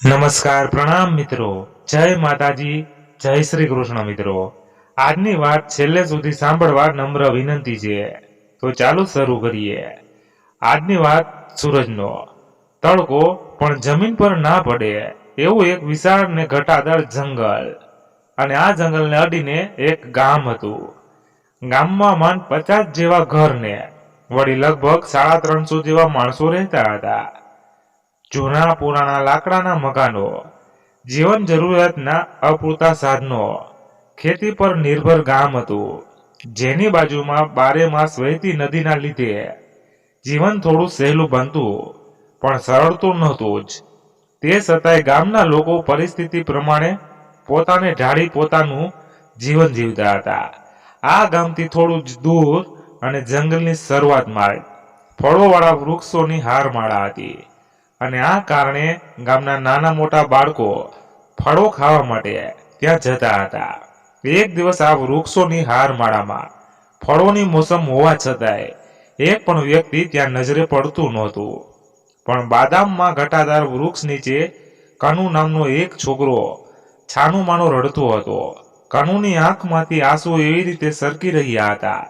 નમસ્કાર પ્રણામ મિત્રો, જય માતાજી, જય શ્રી કૃષ્ણ મિત્રો। આજની વાત છેલ્લે સુધી સાંભળવા નમ્ર વિનંતી છે। તો ચાલો શરૂ કરીએ। આજની વાત સૂરજનો તડકો પણ જમીન પર ના પડે એવું એક વિશાળ ને ઘટાદાર જંગલ, અને આ જંગલને અડીને એક ગામ હતું। ગામમાં માંડ 50 જેવા ઘર ને વળી લગભગ 350 જેવા માણસો રહેતા હતા। જૂના પુરાણા લાકડાના મકાનો, જીવન જરૂરિયાતના અપૂરતા સાધનો, ખેતી પર નિર્ભર ગામ હતું, જેની બાજુમાં 12 માસ વહેતી નદીના લીધે જીવન થોડું સહેલું બનતું, પણ સરળ તો નહોતું જ। તે છતાંય ગામના લોકો પરિસ્થિતિ પ્રમાણે પોતાને ઢાળી પોતાનું જીવન જીવતા હતા। આ ગામથી થોડું જ દૂર અને જંગલની શરૂઆતમાં ફળોવાળા વૃક્ષોની હારમાળા હતી, અને આ કારણે ગામના નાના મોટા બાળકો ફળો ખાવા માટે ત્યાં જતા હતા। એક દિવસ આ વૃક્ષોની હારમાળામાં ફળોની મોસમ હોવા છતાંય એક પણ વ્યક્તિ ત્યાં નજરે પડતું નહોતું, પણ બાદામમાં ઘટાદાર વૃક્ષ નીચે કનુ નામનો એક છોકરો છાનું માનો રડતો હતો। કનુની આંખમાંથી આંસુ એવી રીતે સરકી રહ્યા હતા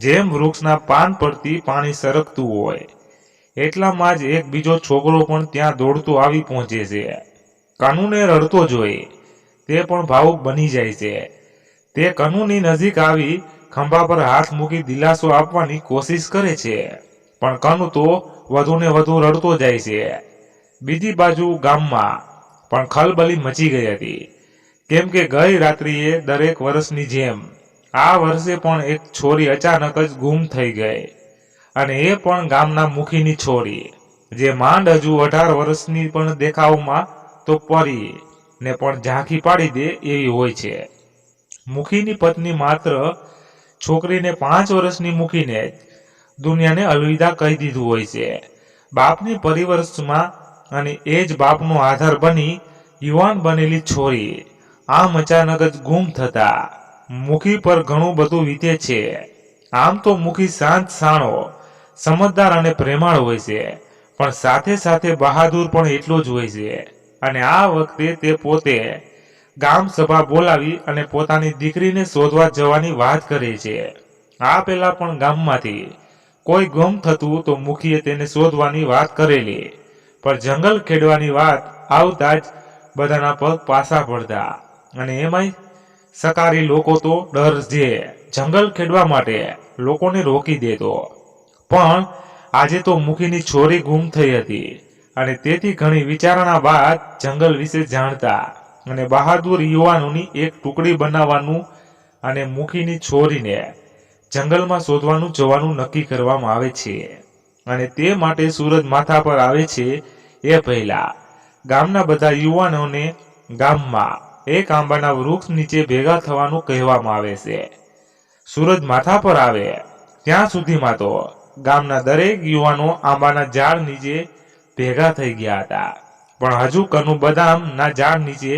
જેમ વૃક્ષના પાન પરથી પાણી સરકતું હોય। એટલામાં જ એક બીજો છોકરો પણ ત્યાં દોડતો આવી પહોંચે છે। કનુને રડતો જોઈ તે પણ ભાવુક બની જાય છે। તે કનુની નજીક આવી ખંભા પર હાથ મૂકી દિલાસો આપવાની કોશિશ કરે છે, પણ કનુ તો વધુ ને વધુ રડતો જાય છે। બીજી બાજુ ગામમાં પણ ખલબલી મચી ગઈ હતી, કેમ કે ગઈ રાત્રિએ દરેક વર્ષની જેમ આ વર્ષે પણ એક છોરી અચાનક જ ગુમ થઈ ગઈ, અને એ પણ ગામના મુખીની છોરી, જે માંડ હજુ 18 વર્ષની પણ દેખાવમાં તો પરી ને પણ ઝાંખી પાડી દે એવી હોય છે। મુખીની પત્ની માત્ર છોકરીને 5 વર્ષની મૂકીને જ દુનિયાને અલવિદા કહી દીધું હોય છે। બાપની પરિવર્તમાં અને એ જ બાપનો આધાર બની યુવાન બનેલી છોરી આમ અચાનક જ ગુમ થતા મુખી પર ઘણું બધું વીતે છે। આમ તો મુખી શાંત સાણો, સમજદાર અને પ્રેમાળ હોય છે, પણ સાથે સાથે બહાદુર પણ એટલો જ હોય છે। અને આ વખતે તે પોતે ગામ સભા બોલાવી અને પોતાની દીકરીને શોધવા જવાની વાત કરે છે। આ પહેલા પણ ગામમાંથી કોઈ ગુમ થતું તો મુખીએ તેને શોધવાની વાત કરેલી, પણ જંગલ ખેડવાની વાત આવતા જ બધાના પગ પાછા પડતા, અને એમાંય સકારી લોકો તો ડર જે જંગલ ખેડવા માટે લોકોને રોકી દેતો। પણ આજે તો મુખીની છોરી ગુમ થઈ હતી, અને તેથી ઘણી વિચારણા બાદ જંગલ વિશે જાણતા અને બહાદુર યુવાનોની એક ટુકડી બનાવવાનું અને મુખીની છોરીને જંગલમાં શોધવાનું જવાનું નક્કી કરવામાં આવે છે। અને તે માટે સૂરજ માથા પર આવે છે એ પહેલા ગામના બધા યુવાનોને ગામમાં એક આંબાના વૃક્ષ નીચે ભેગા થવાનું કહેવામાં આવે છે। સૂરજ માથા પર આવે ત્યાં સુધીમાં તો ગામના દરેક યુવાનો આંબાના ઝાડ નીચે ભેગા થઈ ગયા હતા, પણ હજુ કનુ બદામના ઝાડ નીચે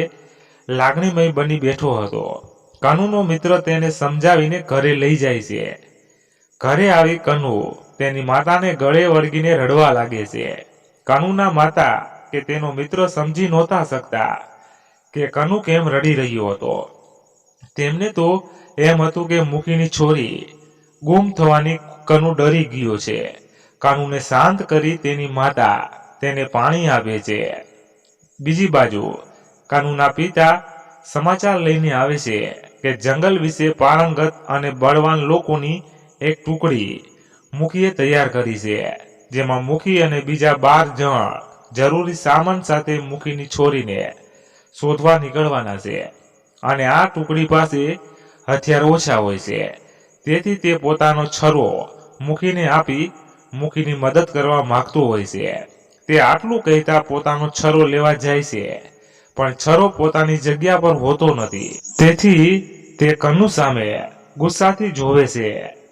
લાગણીમય બની બેઠો હતો। કનુનો મિત્ર તેને સમજાવીને ઘરે લઈ જાય છે। ઘરે આવી કનુ તેની માતાને ગળે વળગીને રડવા લાગે છે। કનુના માતા કે તેનો મિત્ર સમજી નહોતા શકતા કે કનુ કેમ રડી રહ્યો હતો। તેમને તો એમ હતું કે મુખીની છોરી ગુમ થવાની કનુ ડરી ગયો છે। કનુને શાંત કરી તેની માતા તેને પાણી આપે છે। બીજી બાજુ કનુના પિતા સમાચાર લઈને આવે છે કે જંગલ વિશે પારંગત અને બળવાન લોકોની એક ટુકડી મુખીએ તૈયાર કરી છે, જેમાં મુખી અને બીજા 12 જણ જરૂરી સામાન સાથે મુખીની છોરીને શોધવા નીકળવાના છે। અને આ ટુકડી પાસે હથિયાર ઓછા હોય છે, તેથી તે પોતાનો છરો મુખીને આપી મુખીની મદદ કરવા માંગતો હોય છે। તે આટલું કહેતા પોતાનો છરો લેવા જાય છે, પણ છરો પોતાની જગ્યા પર હોતો નથી, તેથી તે કનુ સામે ગુસ્સાથી જોવે છે।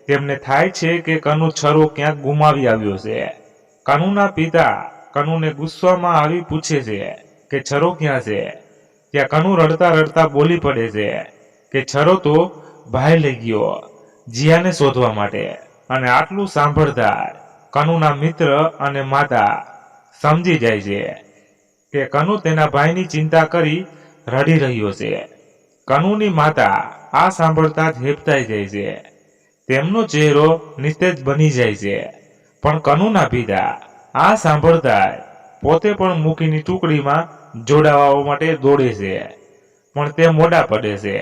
તેમને થાય છે કે કનુ છરો ક્યાંક ગુમાવી આવ્યો છે। કનુના પિતા કનુને ગુસ્સામાં આવી પૂછે છે કે છરો ક્યાં છે? ત્યાં કનુ રડતા રડતા બોલી પડે છે કે છરો તો ભાઈ લઈ ગયો જીયાને શોધવા માટે। અને આટલું સાંભળતા કનુના મિત્ર અને માતા સમજી જાય છે કે કનુ તેના ભાઈની ચિંતા કરી રડી રહ્યો છે. કનુની માતા આ સાંભળતા જ હેબતાઈ જાય છે. તેમનો ચહેરો નિસ્તેજ બની જાય છે. પણ કનુના પિતા આ સાંભળતા પોતે પણ મુખીની ટુકડીમાં જોડાવા માટે દોડે છે. પણ તે મોડા પડે છે.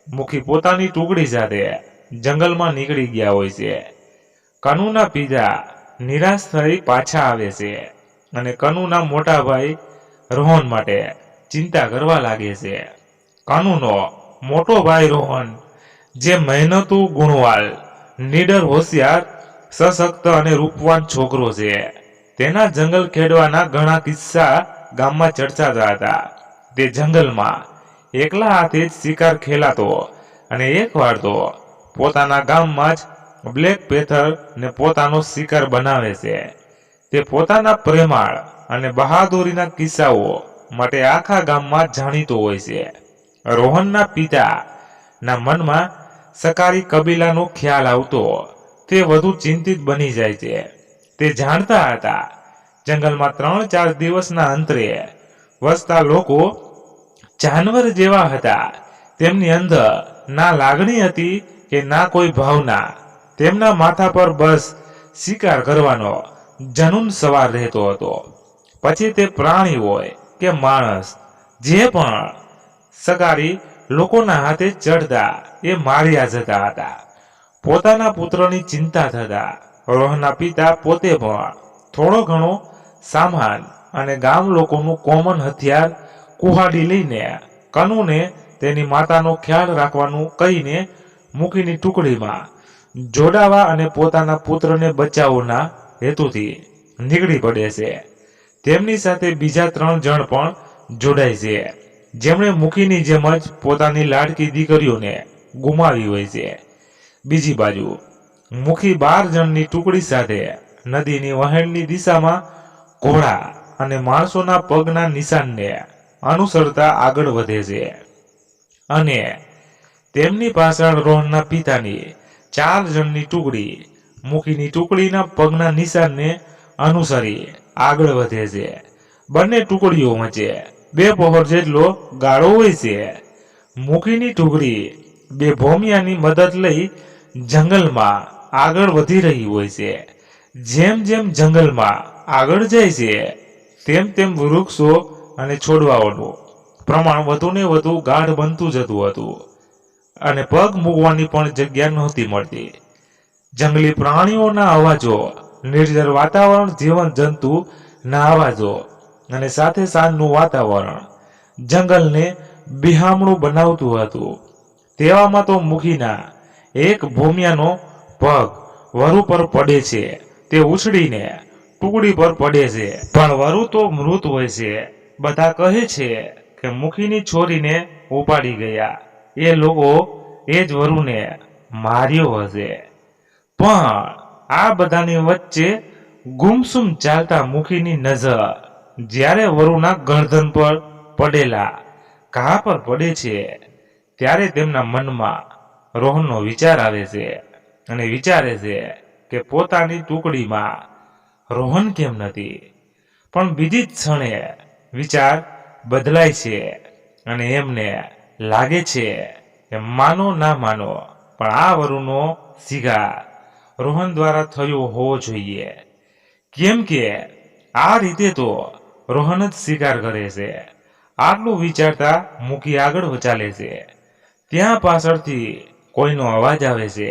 મુખી પોતાની ટુકડી સાથે જંગલમાં નીકળી ગયા હોય છે. કનુના પિતા નિરાશ થઈ પાછા આવે છે અને કનુના મોટા ભાઈ રોહન માટે ચિંતા કરવા લાગે છે. કનુનો મોટો ભાઈ રોહન, જે મહેનતુ, ગુણવાલ, નીડર, હોશિયાર, સશક્ત અને રૂપવાન છોકરો છે, તેના જંગલ ખેડવાના ઘણા કિસ્સા ગામમાં ચર્ચાતા હતા. તે જંગલમાં એકલા હાથે જ શિકાર ખેલાતો અને એકવાર તો પોતાના ગામમાં જ બ્લેક પેથર ને પોતાનો શિકાર બનાવે છે. તે પોતાના પ્રેમાળ અને બહાદુરીના કિસ્સાઓ માટે આખા ગામમાં જાણીતો હોય છે. રોહનના પિતાના મનમાં સકારી કબીલાનો ખ્યાલ આવતો તે વધુ ચિંતિત બની જાય છે. તે જાણતા હતા જંગલમાં 3-4 દિવસના અંતરે વસતા લોકો જાનવર જેવા હતા. તેમની અંદર ના લાગણી હતી કે ના કોઈ ભાવના. તેમના માથા પર બસ શિકાર કરવાનો જનૂન સવાર રહેતો હતો. પછી તે પ્રાણી હોય કે માણસ, જે પણ સકારી લોકોના હાથે ચડતા એ માર્યા જતા હતા. પોતાના પુત્રની ચિંતા થતા રોહનના પિતા પોતે પણ થોડો ઘણો સામાન અને ગામ લોકોનું કોમન હથિયાર કુહાડી લઈને કનુને તેની માતાનો ખ્યાલ રાખવાનું કહીને મુખીની ટુકડીમાં જોડાવા અને પોતાના પુત્રને બચાવવાના હેતુથી નીકળી પડે છે. તેમની સાથે બીજા 3 જણ પણ જોડાય છે, જેમણે મુખીની જેમ જ પોતાની લાડકી દીકરીઓને ગુમાવી હોય છે. બીજી બાજુ મુખી 12 જણની ટુકડી સાથે નદીની વહેણની દિશામાં ઘોડા અને માણસોના પગના નિશાનને અનુસરતા આગળ વધે છે અને તેમની પાછળ રોહનના પિતાની 4 જણની ટુકડી મુખીની ટુકડીના પગના નિશાનને અનુસરી આગળ વધે છે. બંને ટુકડીઓ વચ્ચે 2 પહોર જેટલો ગાળો હોય છે. મુખીની ટુકડી 2 ભોમિયાની મદદ લઈ જંગલમાં આગળ વધી રહી હોય છે. જેમ જેમ જંગલમાં આગળ જાય છે તેમ તેમ વૃક્ષો અને છોડવાઓનું પ્રમાણ વધુને વધુ ગાઢ બનતું જતું હતું અને પગ મૂકવાની પણ જગ્યા નહોતી મળતી. જંગલી પ્રાણીઓના અવાજો, નિર્જર વાતાવરણ, જીવન જંતુ ના અવાજો અને સાથે સાંજનું વાતાવરણ જંગલને બિહામણું બનાવતું હતું. તેવામાં તો મુખીના એક ભૂમિયાનો પગ વરુ પર પડે છે. તે ઉછળીને ટુકડી પર પડે છે, પણ વરુ તો મૃત હોય છે. બધા કહે છે કે મુખીની છોરીને ઉપાડી ગયા. એ લોકો એ જ વરુને માર્યો હશે. પણ આ બધાની વચ્ચે ગુમસુમ ચાલતા મુખીની નજર જ્યારે વરુના ગરદન પર પડેલા ઘા પર પડે છે ત્યારે તેમના મનમાં રોહનનો વિચાર આવે છે અને વિચારે છે કે પોતાની ટુકડીમાં રોહન કેમ નથી. પણ બીજી જ ક્ષણે વિચાર બદલાય છે અને એમને લાગે છે કે માનો ના માનો પણ આ વરુનો શિકાર રોહન દ્વારા થયો હોવો જોઈએ, કેમ કે આ રીતે તો રોહન જ શિકાર કરે છે. આટલું વિચારતા મુખી આગળ ચાલે છે. ત્યાં પાછળથી કોઈનો અવાજ આવે છે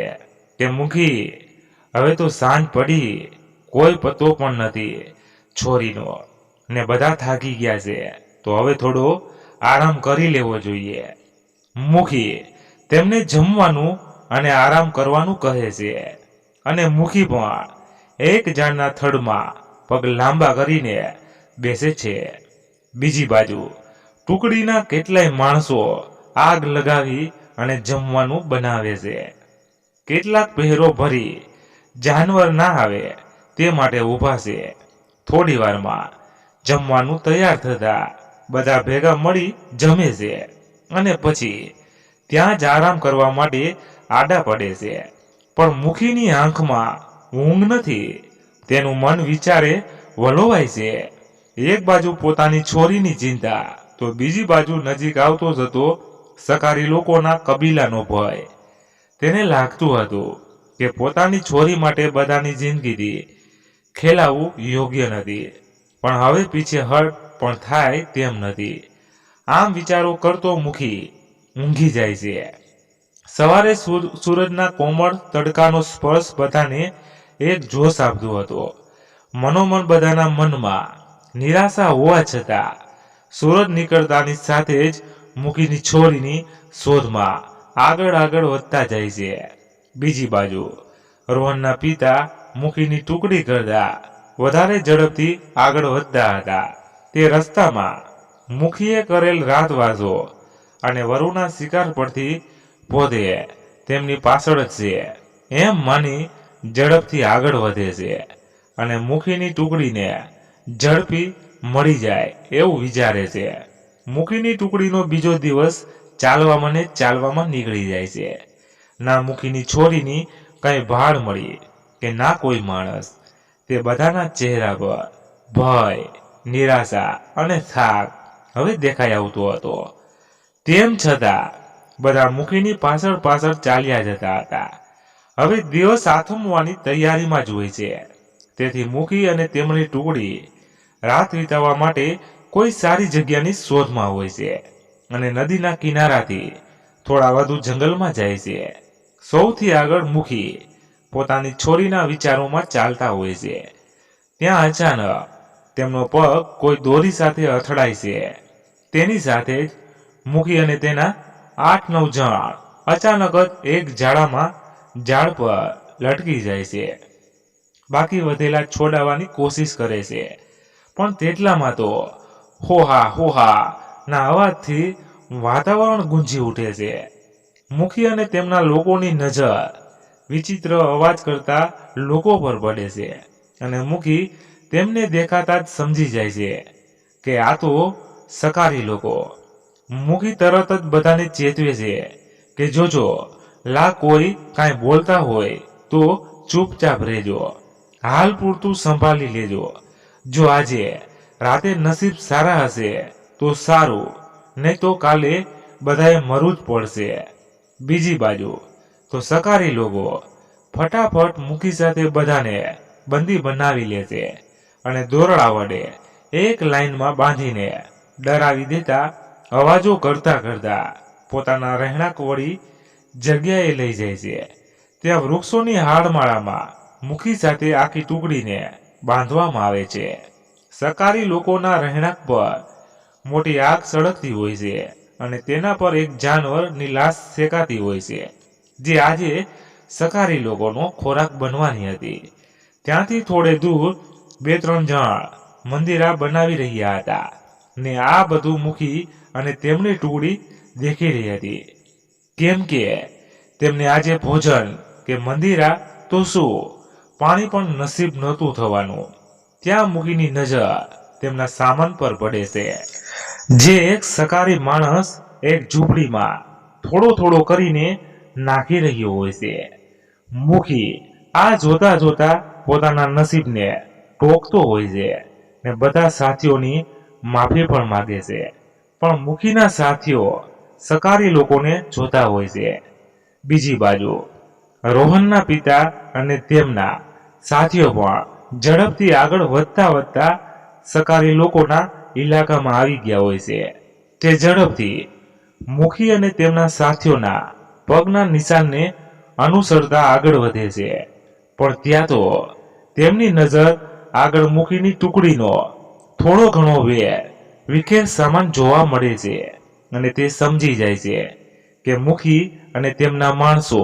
કે મુખી, હવે તો સાંજ પડી, કોઈ પતો પણ નથી છોરીનો ને બધા થાકી ગયા છે, તો હવે થોડો આરામ કરી લેવો જોઈએ. મુખી તેમને જમવાનું અને આરામ કરવાનું કહે છે અને મુખી પણ એક ઝાડના થડમાં પગ લાંબા કરીને બેસે છે. બીજી બાજુ ટુકડીના કેટલાય માણસો આગ લગાવી અને જમવાનું બનાવે છે. કેટલાક પહેરો ભરી જાનવર ના આવે તે માટે ઊભા છે. થોડી વારમાં જમવાનું તૈયાર થતા બધા ભેગા મળી જમે છે અને પછી ત્યાં જ આરામ કરવા માટે આડા પડે છે. પણ મુખીની આંખમાં ઊંઘ નથી. તેનું મન વિચારે વલોવાય છે. એક બાજુ પોતાની છોરીની ચિંતા તો બીજી બાજુ નજીક આવતો જતો સકારી લોકોના કબીલાનો ભય. તેને લાગતું હતું કે પોતાની છોરી માટે બધાની જિંદગીથી ખેલાવવું યોગ્ય નથી, પણ હવે પીછે હટ પણ થાય તેમ નથી. આમ વિચારો કરતો મુખી ઊંઘી જાય છે. સવારે સૂરજના કોમળ તડકાનો સ્પર્શ બધાને એક જોશ આપતો હતો. મનોમન બધાના મનમાં નિરાશા હોવા છતાં સૂરજ નીકળતાની સાથે જ મુખીની છોરીની શોધમાં આગળ વધતા જાય છે. બીજી બાજુ રોહનના પિતા મુખીની ટુકડી કરતા વધારે ઝડપથી આગળ વધતા હતા. તે રસ્તામાં મુખીએ કરેલ રાતવાસો અને વરુના શિકાર પરથી પોતે તેમની પાછળ જ છે એમ માની ઝડપથી આગળ વધે છે અને મુખીની ટુકડીને ઝડપી મળી જાય એવું વિચારે છે. મુખીની ટુકડીનો બીજો દિવસ ચાલવામાં નીકળી જાય છે. ના મુખીની છોરીની કઈ ભાળ મળી કે ના કોઈ માણસ. તે બધાના ચહેરા પર ભય, નિરાશા અને થાક હવે દેખાઈ આવતો હતો. તેમ છતાં બધા મુખીની પાછળ ચાલ્યા જતા હતા. હવે દિવસ આથમવાની તૈયારીમાં જ હોય છે. તેથી મુખી અને તેમની ટુકડી રાત વિતાવવા માટે કોઈ સારી જગ્યાની શોધમાં હોય છે અને નદીના કિનારાથી થોડા વધુ જંગલમાં જાય છે. સૌથી આગળ મુખી પોતાની છોરીના વિચારોમાં ચાલતા હોય છે. ત્યાં અચાનક તેમનો પગ કોઈ દોરી સાથે અથડાય છે. તેની સાથે જ મુખી અને તેના 8-9 જણ અચાનક જ એક ઝાડ પર લટકી જાય છે. બાકી વધેલા છોડાવવાની કોશિશ કરે છે, પણ તેટલામાં તો હોહા ના અવાજથી વાતાવરણ ગુંજી ઉઠે છે. મુખી અને તેમના લોકોની નજર વિચિત્ર અવાજ કરતા લોકો પર પડે છે અને મુખી તેમને દેખાતા જ સમજી જાય છે કે આ તો સકારી લોકો. મુખી તરત જ બધાને ચેતવે છે કે જોજો, કોઈ કાંઈ બોલતા હોય તો ચૂપચાપ રહેજો. હાલ પૂરતું સંભાળી લેજો. જો આજે રાતે નસીબ સારા હશે તો સારું, નહીં તો કાલે બધાએ મરવું જ પડશે. બીજી બાજુ તો સકારી લોકો ફટાફટ મુખી સાથે બધાને બંદી બનાવી લે છે અને દોરડા વડે એક લાઈનમાં બાંધીને ડરાવી દેતા અવાજો કરતા પોતાના રહેણાંક વળી જગ્યાએ લઈ જાય છે. ત્યાં વૃક્ષોની હાડમાળામાં મુખી સાથે આખી ટુકડીને બાંધવામાં આવે છે. સકારી લોકોના રહેણાંક પર મોટી આગ સળગતી હોય છે અને તેના પર એક જાનવરની લાશ શેકાતી હોય છે, જે આજે સકારી લોકોનો ખોરાક બનવાની હતી. ત્યાંથી થોડે દૂર 2-3 જણ મંદિરા બનાવી રહ્યા હતા ને આ બધું મુખી અને તેમની ટુકડી દેખી રહી હતી, કેમ કે તેમને આજે ભોજન કે મંદિરા તો શું, પાણી પણ નસીબ નહોતું થવાનું. ત્યાં મુખીની નજર તેમના સામાન પર પડે છે, જે એક સકારી માણસ એક ઝૂંપડીમાં થોડો કરીને નાખી રહ્યો હોય છે. મુખી આ જોતા પોતાના નસીબને ટોકતો હોય છે ને બધા સાથીઓની માફી પણ માગે છે. પણ મુખીના સાથીઓ સકારી લોકોને જોતા હોય છે. બીજી બાજુ રોહનના પિતા અને તેમના સાથીઓ પણ ઝડપથી આગળ વધતા સકારી લોકોના ઇલાકામાં આવી ગયા હોય છે. તે ઝડપથી મુખી અને તેમના સાથીઓના પગના નિશાનને અનુસરતા આગળ વધે છે. પણ ત્યાં તો તેમની નજર આગળ મુખીની ટુકડીનો થોડો ઘણો વિખેર સામાન જોવા મળે છે અને તે સમજી જાય છે કે મુખી અને તેમના માણસો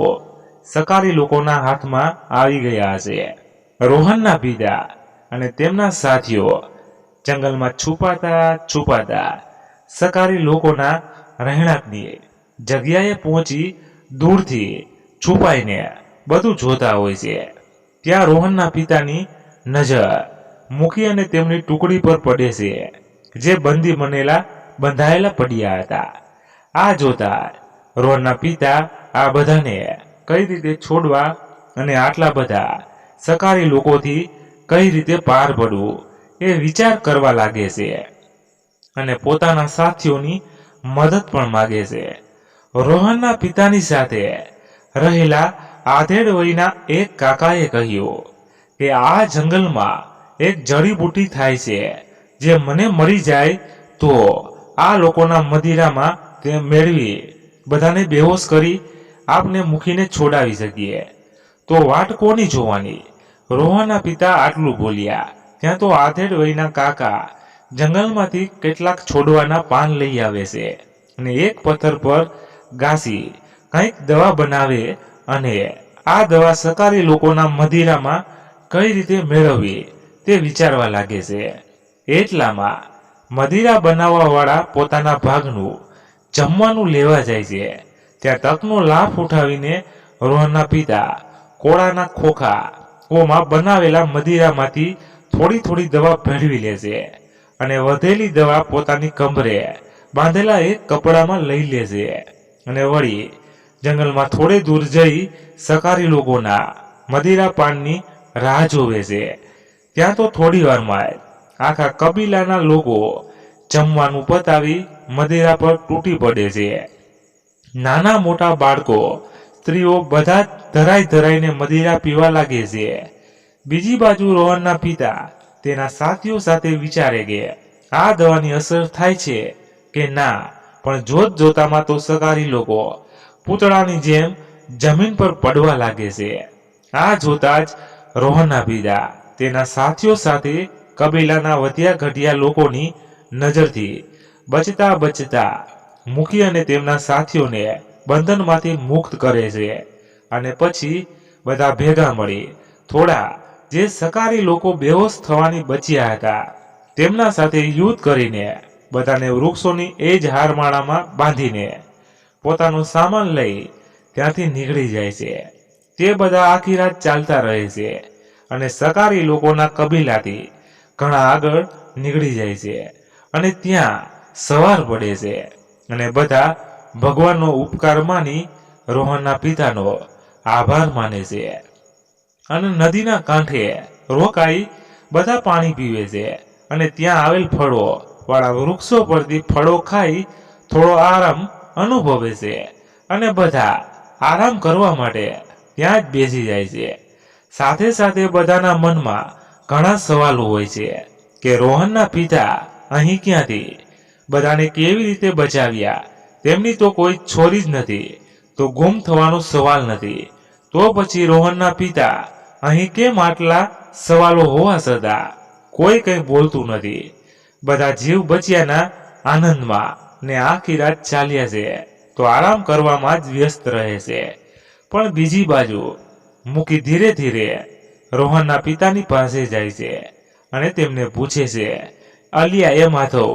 સકારી લોકોના હાથમાં આવી ગયા છે. રોહનના પિતા અને તેમના સાથીઓ જંગલમાં છુપાતા સકારી લોકોના રહેણાંકની જગ્યાએ પહોંચી દૂરથી છુપાઈને બધું જોતા હોય છે. ત્યાં રોહનના પિતાની નજર મુખી અને તેમની ટુકડી પર પડે છે, જે બંધાયેલા પડ્યા હતા. આ જોતા રોહનના પિતા આ બધાને કઈ રીતે છોડવા અને આટલા બધા સકારી લોકોથી કઈ રીતે પાર પડવું એ વિચાર કરવા લાગે છે અને પોતાના સાથીઓની મદદ પણ માગે છે. રોહનના પિતાની સાથે રહેલા આધેડ વયના એક કાકાએ કહ્યું કે આ જંગલમાં એક જડીબુટી થાય છે, જે મને મળી જાય તો આ લોકોના મદિરામાં તે મેળવી બધાને બેહોશ કરી આપને મૂકીને છોડાવી શકીએ. તો વાટ કોની જોવાની? રોહનના પિતા આટલું બોલ્યા ત્યાં તો આધેડ વયના કાકા જંગલમાંથી કેટલાક છોડવાના પાન લઈ આવે છે અને એક પથ્થર પર ઘાસી કંઈક દવા બનાવે અને આ દવા સકારી લોકોના મદિરામાં કઈ રીતે મેળવવી તે વિચારવા લાગે છે. એટલામાં મદિરા બનાવવાવાળા પોતાના ભાગનું જમવાનું લેવા જાય છે. ત્યાં તકનો લાભ ઉઠાવીને રોહનના પિતા કોળાના ખોખાઓમાં બનાવેલા મદિરામાંથી થોડી થોડી દવા ભેળવી લે છે અને વધેલી દવા પોતાની કમરે બાંધેલા એક કપડામાં લઈ લે છે અને વળી જંગલમાં થોડે દૂર જઈ સકારી લોકોના મદિરા પાનની રાહ જોવે છે. ત્યાં તો થોડી વારમાં આખા કબીલાના લોકો જમવાનું પતાવી મદિરા પર તૂટી પડે છે. નાના મોટા બાળકો, સ્ત્રીઓ બધા ધરાઈ ધરાઈને મદિરા પીવા લાગે છે. બીજી બાજુ રોહનના પિતા તેના સાથીઓ સાથે વિચારે કે આ દવાની અસર થાય છે કે ના, પણ જોત જોતામાં તો સકારી લોકો પૂતળાની જેમ જમીન પર પડવા લાગે છે. આ જોતા જ રોહનના પિતા તેના સાથીઓ સાથે કબીલાના વધ્યા ઘટ્યા લોકોની નજરથી બચતા બચતા મૂકી અને તેમના સાથીઓને બંધનમાંથી મુક્ત કરે છે અને પછી બધા ભેગા મળી થોડા જે સકારી લોકો બેહોશ થવાની બચ્યા હતા તેમના સાથે યુદ્ધ કરીને બધાને વૃક્ષોની એ જ હારમાળામાં બાંધીને પોતાનો સામાન લઈ ત્યાંથી નીકળી જાય છે. તે બધા આખી રાત ચાલતા રહે છે અને સકારી લોકોના કબીલાથી ઘણા આગળ નીકળી જાય છે અને ત્યાં સવાર પડે છે અને બધા ભગવાનનો ઉપકાર માની રોહનના પિતાનો આભાર માને છે અને નદીના કાંઠે રોકાઈ બધા પાણી પીવે છે અને ત્યાં આવેલ ફળો વાળા વૃક્ષો પરથી ફળો ખાઈ થોડો આરામ અનુભવે છે અને બધા આરામ કરવા માટે ત્યાં જ બેસી જાય છે. સાથે સાથે બધાના મનમાં ઘણા સવાલો હોય છે કે રોહનના પિતા અહીં ક્યાંથી બધાને કેવી રીતે બચાવ્યા? તેમની તો કોઈ છોરી જ નથી, તો ગુમ થવાનો સવાલ નથી. તો પછી રોહનના પિતા અહીં કેમ? આટલા સવાલો હોવા છતાં કોઈ કંઈ બોલતું નથી. બધા જીવ બચ્યાના આનંદમાં ને આખી રાત ચાલ્યા છે તો આરામ કરવામાં જ વ્યસ્ત રહે છે. પણ બીજી બાજુ મૂકી ધીરે ધીરે રોહનના પિતાની પાસે જાય છે અને તેમને પૂછે છે, અલિયા એ માધવ,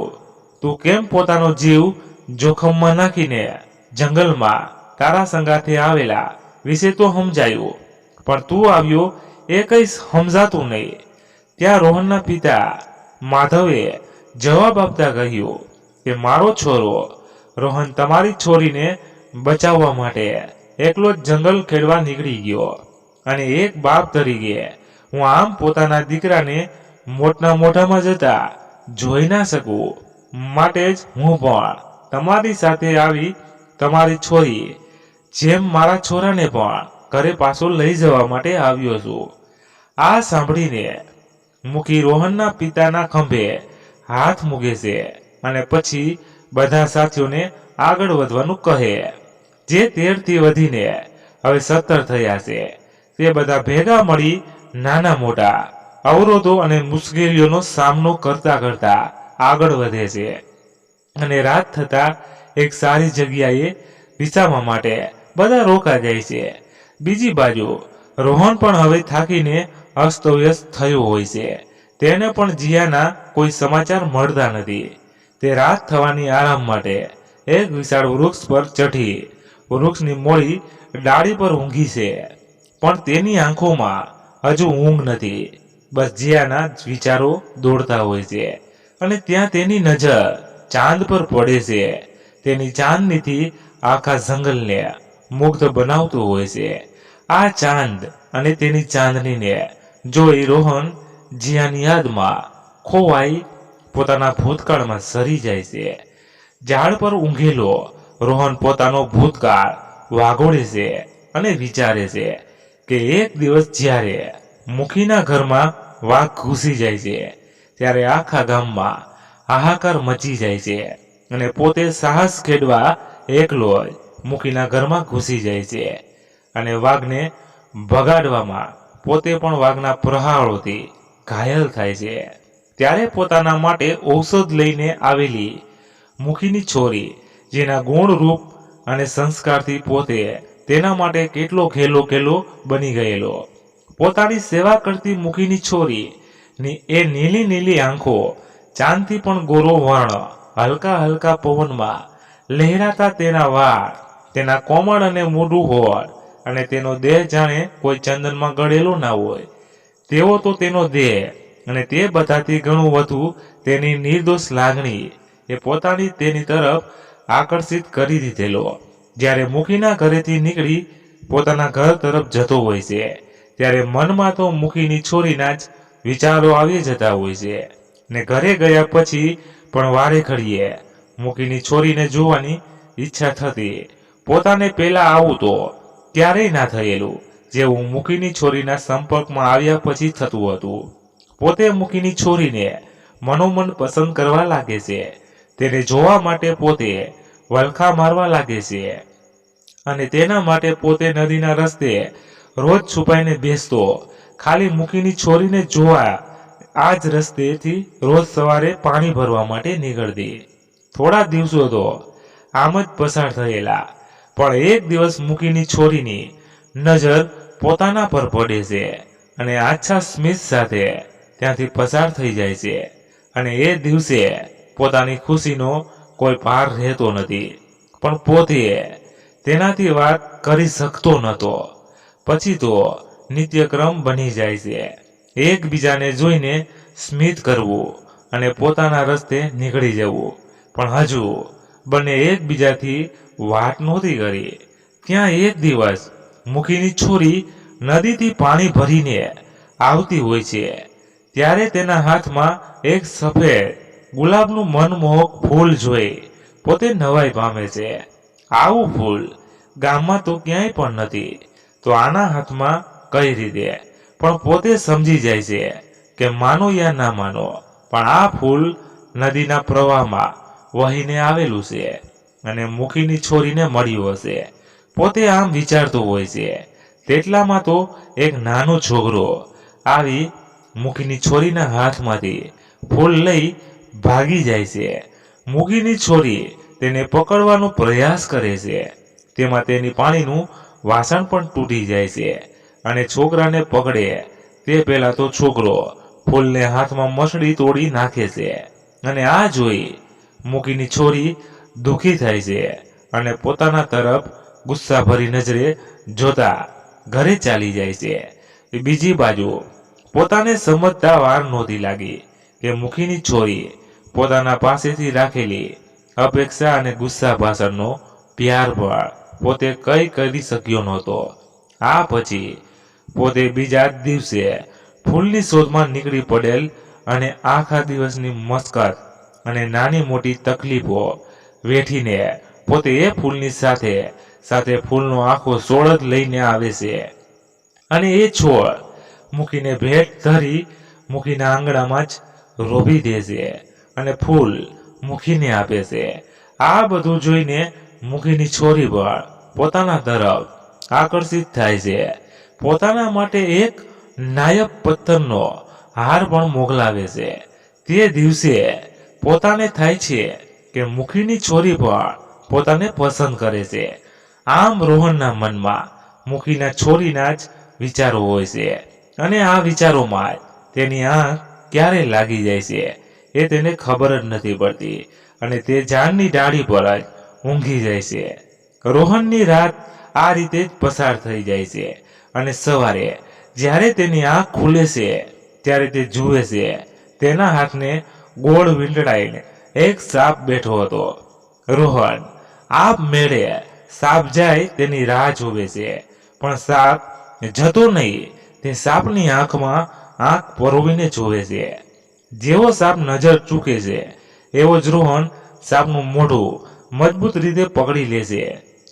તું કેમ પોતાનો જીવ જોખમમાં નાખીને જંગલમાં તારા સંગાથે આવેલા વિશે તો સમજાયું, પણ તું આવ્યો એ કંઈ સમજાતું નહીં. ત્યાં રોહનના પિતા માધવે જવાબ આપતા કહ્યું કે મારો છોરો રોહન તમારી છોરીને બચાવવા માટે એકલો જ જંગલ ખેડવા નીકળી ગયો અને એક બાપ તરીકે હું આમ પોતાના દીકરાને મોતના મોઢામાં જતા જોઈ ના શકું, માટે જ હું પણ તમારી સાથે આવી તમારી છોરી જેમ મારા છોરાને પણ ઘરે પાછો લઈ જવા માટે આવ્યો છું. આ સાંભળીને મૂકી રોહનના પિતાના ખંભે હાથ મૂકે છે અને પછી બધા સાથીઓને આગળ વધવાનું કહે. જે 13 થી વધીને હવે 17 થયા છે તે બધા ભેગા મળી નાના મોટા અવરોધો અને મુશ્કેલીઓનો સામનો કરતા કરતા આગળ વધે છે અને રાત થતા એક સારી જગ્યાએ વિસાવા માટે બધા રોકા જાય છે. બીજી બાજુ રોહન પણ હવે થાકીને અસ્તવ્યસ્ત થયો હોય છે. તેને પણ જીયાના કોઈ સમાચાર મળતા નથી. તે રાત થવાની આરામ માટે એક વિશાળ વૃક્ષ પર ચઢી વૃક્ષની મોડી ડાળી પર ઊંઘી છે, પણ તેની આંખોમાં હજુ ઊંઘ નથી. બસ જીયાના જ વિચારો દોડતા હોય છે અને ત્યાં તેની નજર ચાંદ પર પડે છે. તેની ચાંદનીથી આખા જંગલને મુગ્ધ બનાવતું હોય છે. આ ચાંદ અને તેની ચાંદનીને જોઈ રોહન જીયાની યાદમાં ખોવાઈ પોતાના ભૂતકાળમાં સરી જાય છે. ઝાડ પર ઊંઘેલો રોહન પોતાનો ભૂતકાળ વાગોળે છે અને વિચારે છે કે એક દિવસ જ્યારે મુખીના ઘરમાં વાઘ ઘૂસી જાય છે ત્યારે આખા ગામમાં હાહાકાર મચી જાય છે અને પોતે સાહસ ખેડવા એકલો જ મુખીના ઘરમાં ઘૂસી જાય છે અને વાઘને ભગાડવામાં પોતે પણ વાઘના પ્રહારોથી ઘાયલ થાય છે. ત્યારે પોતાના માટે ઔષધ લઈને આવેલી મુખીની છોરી જેના ગુણ રૂપ અને સંસ્કારથી પોતે તેના માટે કેટલો ખેલો બની ગયેલો. પોતાની સેવા કરતી મુખીની છોરી ની એ નીલી નીલી આંખો, ચાંદથી પણ ગોરો વર્ણ, હલકા હલકા પવનમાં લહેરાતા તેના વાળ, તેના કોમળ અને મોઢું હોળ અને તેનો દેહ જાણે કોઈ ચંદનમાં ગળેલો ના હોય તેવો તો તેનો દેહ અને તે બધાથી ઘણું વધુ તેની નિર્દોષ લાગણી એ પોતાની તેની તરફ આકર્ષિત કરી દીધેલો. જ્યારે મુખીના ઘરેથી નીકળી પોતાના ઘર તરફ જતો હોય છે ત્યારે મનમાં તો મુખીની છોરીના જ વિચારો આવી જતા હોય છે ને ઘરે ગયા પછી પણ વારે ઘડીએ મુખીની છોરીને જોવાની ઈચ્છા થતી. પોતાને પેલા આવું તો ક્યારેય ના થયેલું જેવું મુખીની છોરીના સંપર્કમાં આવ્યા પછી થતું હતું. પોતે મુખીની છોરીને મનોમન પસંદ કરવા લાગે છે. તેને જોવા માટે પોતે વલખા મારવા લાગે છે અને તેના માટે પોતે નદીના રસ્તે રોજ છુપાઈને બેસતો. ખાલી મુખીની છોરીને જોવા આ જ રસ્તેથી રોજ સવારે પાણી ભરવા માટે નીકળતી. થોડા દિવસો તો આમ જ પસાર થયેલા, પણ એક દિવસ મુખીની છોરીની નજર પોતાના પર પડે છે અને આછા સ્મિત સાથે ત્યાંથી પસાર થઈ જાય છે અને એ દિવસે પોતાની ખુશીનો કોઈ પાર રહેતો નથી, પણ પોતે તેનાથી વાત કરી શકતો નહોતો. પછી તો નિત્યક્રમ બની જાય છે એકબીજાને જોઈને સ્મિત કરવું અને પોતાના રસ્તે નીકળી જવું, પણ હજુ બંને એકબીજાથી વાત નહોતી કરી. ત્યાં એક દિવસ મુખીની છોરી નદીથી પાણી ભરીને આવતી હોય છે ત્યારે તેના હાથમાં એક સફેદ ગુલાબનું મનમોહક ફૂલ જોઈ પોતે નવાઈ પામે છે. આવું ફૂલ ગામમાં તો ક્યાંય પણ નથી, તો આના હાથમાં કઈ રીતે? પણ પોતે સમજી જાય છે કે માનો યા ના માનો, પણ આ ફૂલ નદીના પ્રવાહમાં વહીને આવેલું છે અને મુખીની છોરીને મળ્યું હશે. પોતે આમ વિચારતો હોય છે તેટલામાં તો એક નાનો છોકરો આવી મુખીની છોરીના હાથમાંથી ફૂલ લઈ ભાગી જાય છે. મુખીની છોરી તેને પકડવાનો પ્રયાસ કરે છે. તેમાં તેની પાણીનું વાસણ પણ તૂટી જાય છે અને છોકરાને પકડે તે પહેલા તો છોકરો ફૂલને હાથમાં મસળી તોડી નાખે છે અને આ જોઈ મુખીની છોરી દુઃખી થાય છે અને પોતાના તરફ ગુસ્સાભરી નજરે જોતા ઘરે ચાલી જાય છે. બીજી બાજુ પોતાને સમજતા વાર નહોતી લાગી કે મુખીની છોરી પોતાના પાસેથી રાખેલી અપેક્ષા અને ગુસ્સા ભાષણનો પ્યાર પણ પોતે કઈ કરી શક્યો નહોતો. આ પછી પોતે બીજા જ દિવસે ફૂલની શોધમાં નીકળી પડેલ અને આખા દિવસની મસ્કત અને નાની મોટી તકલીફો વેઠીને પોતે એ ફૂલની સાથે સાથે ફૂલનો આખો છોડ જ લઈને આવે છે અને એ છોડ મૂકીને ભેટ ધરી મૂકીના આંગણામાં જ રોપી દે છે અને ફૂલ મૂકીને આપે છે. આ બધું જોઈને મૂકીની છોરી પણ પોતાના તરફ આકર્ષિત થાય છે. પોતાના માટે એક નાયક પથ્થરનો હાર પણ મોકલાવે છે. તે દિવસે પોતાને થાય છે કે મુખીની છોરી પણ પોતાને પસંદ કરે છે. આમ રોહનના મનમાં મુખીના છોરીના જ વિચારો હોય છે અને આ વિચારોમાં જ તેની આંખ ક્યારે લાગી જાય છે એ તેને ખબર જ નથી પડતી અને તે ઝાડની ડાળી પર જ ઊંઘી જાય છે. રોહનની રાત આ રીતે જ પસાર થઈ જાય છે અને સવારે જ્યારે તેની આંખ ખુલે છે ત્યારે તે જુએ છે તેના હાથને ગોળ વીંટળાઈને એક સાપ બેઠો હતો. રોહન આપમેળે સાપ જાય તેની રાહ જોવે છે, પણ સાપ જતો નહીં. તે સાપની આંખમાં આંખ પરોવીને જોવે છે. જેવો સાપ નજર ચૂકે છે એવો જ રોહન સાપનું મોઢું મજબૂત રીતે પકડી લેશે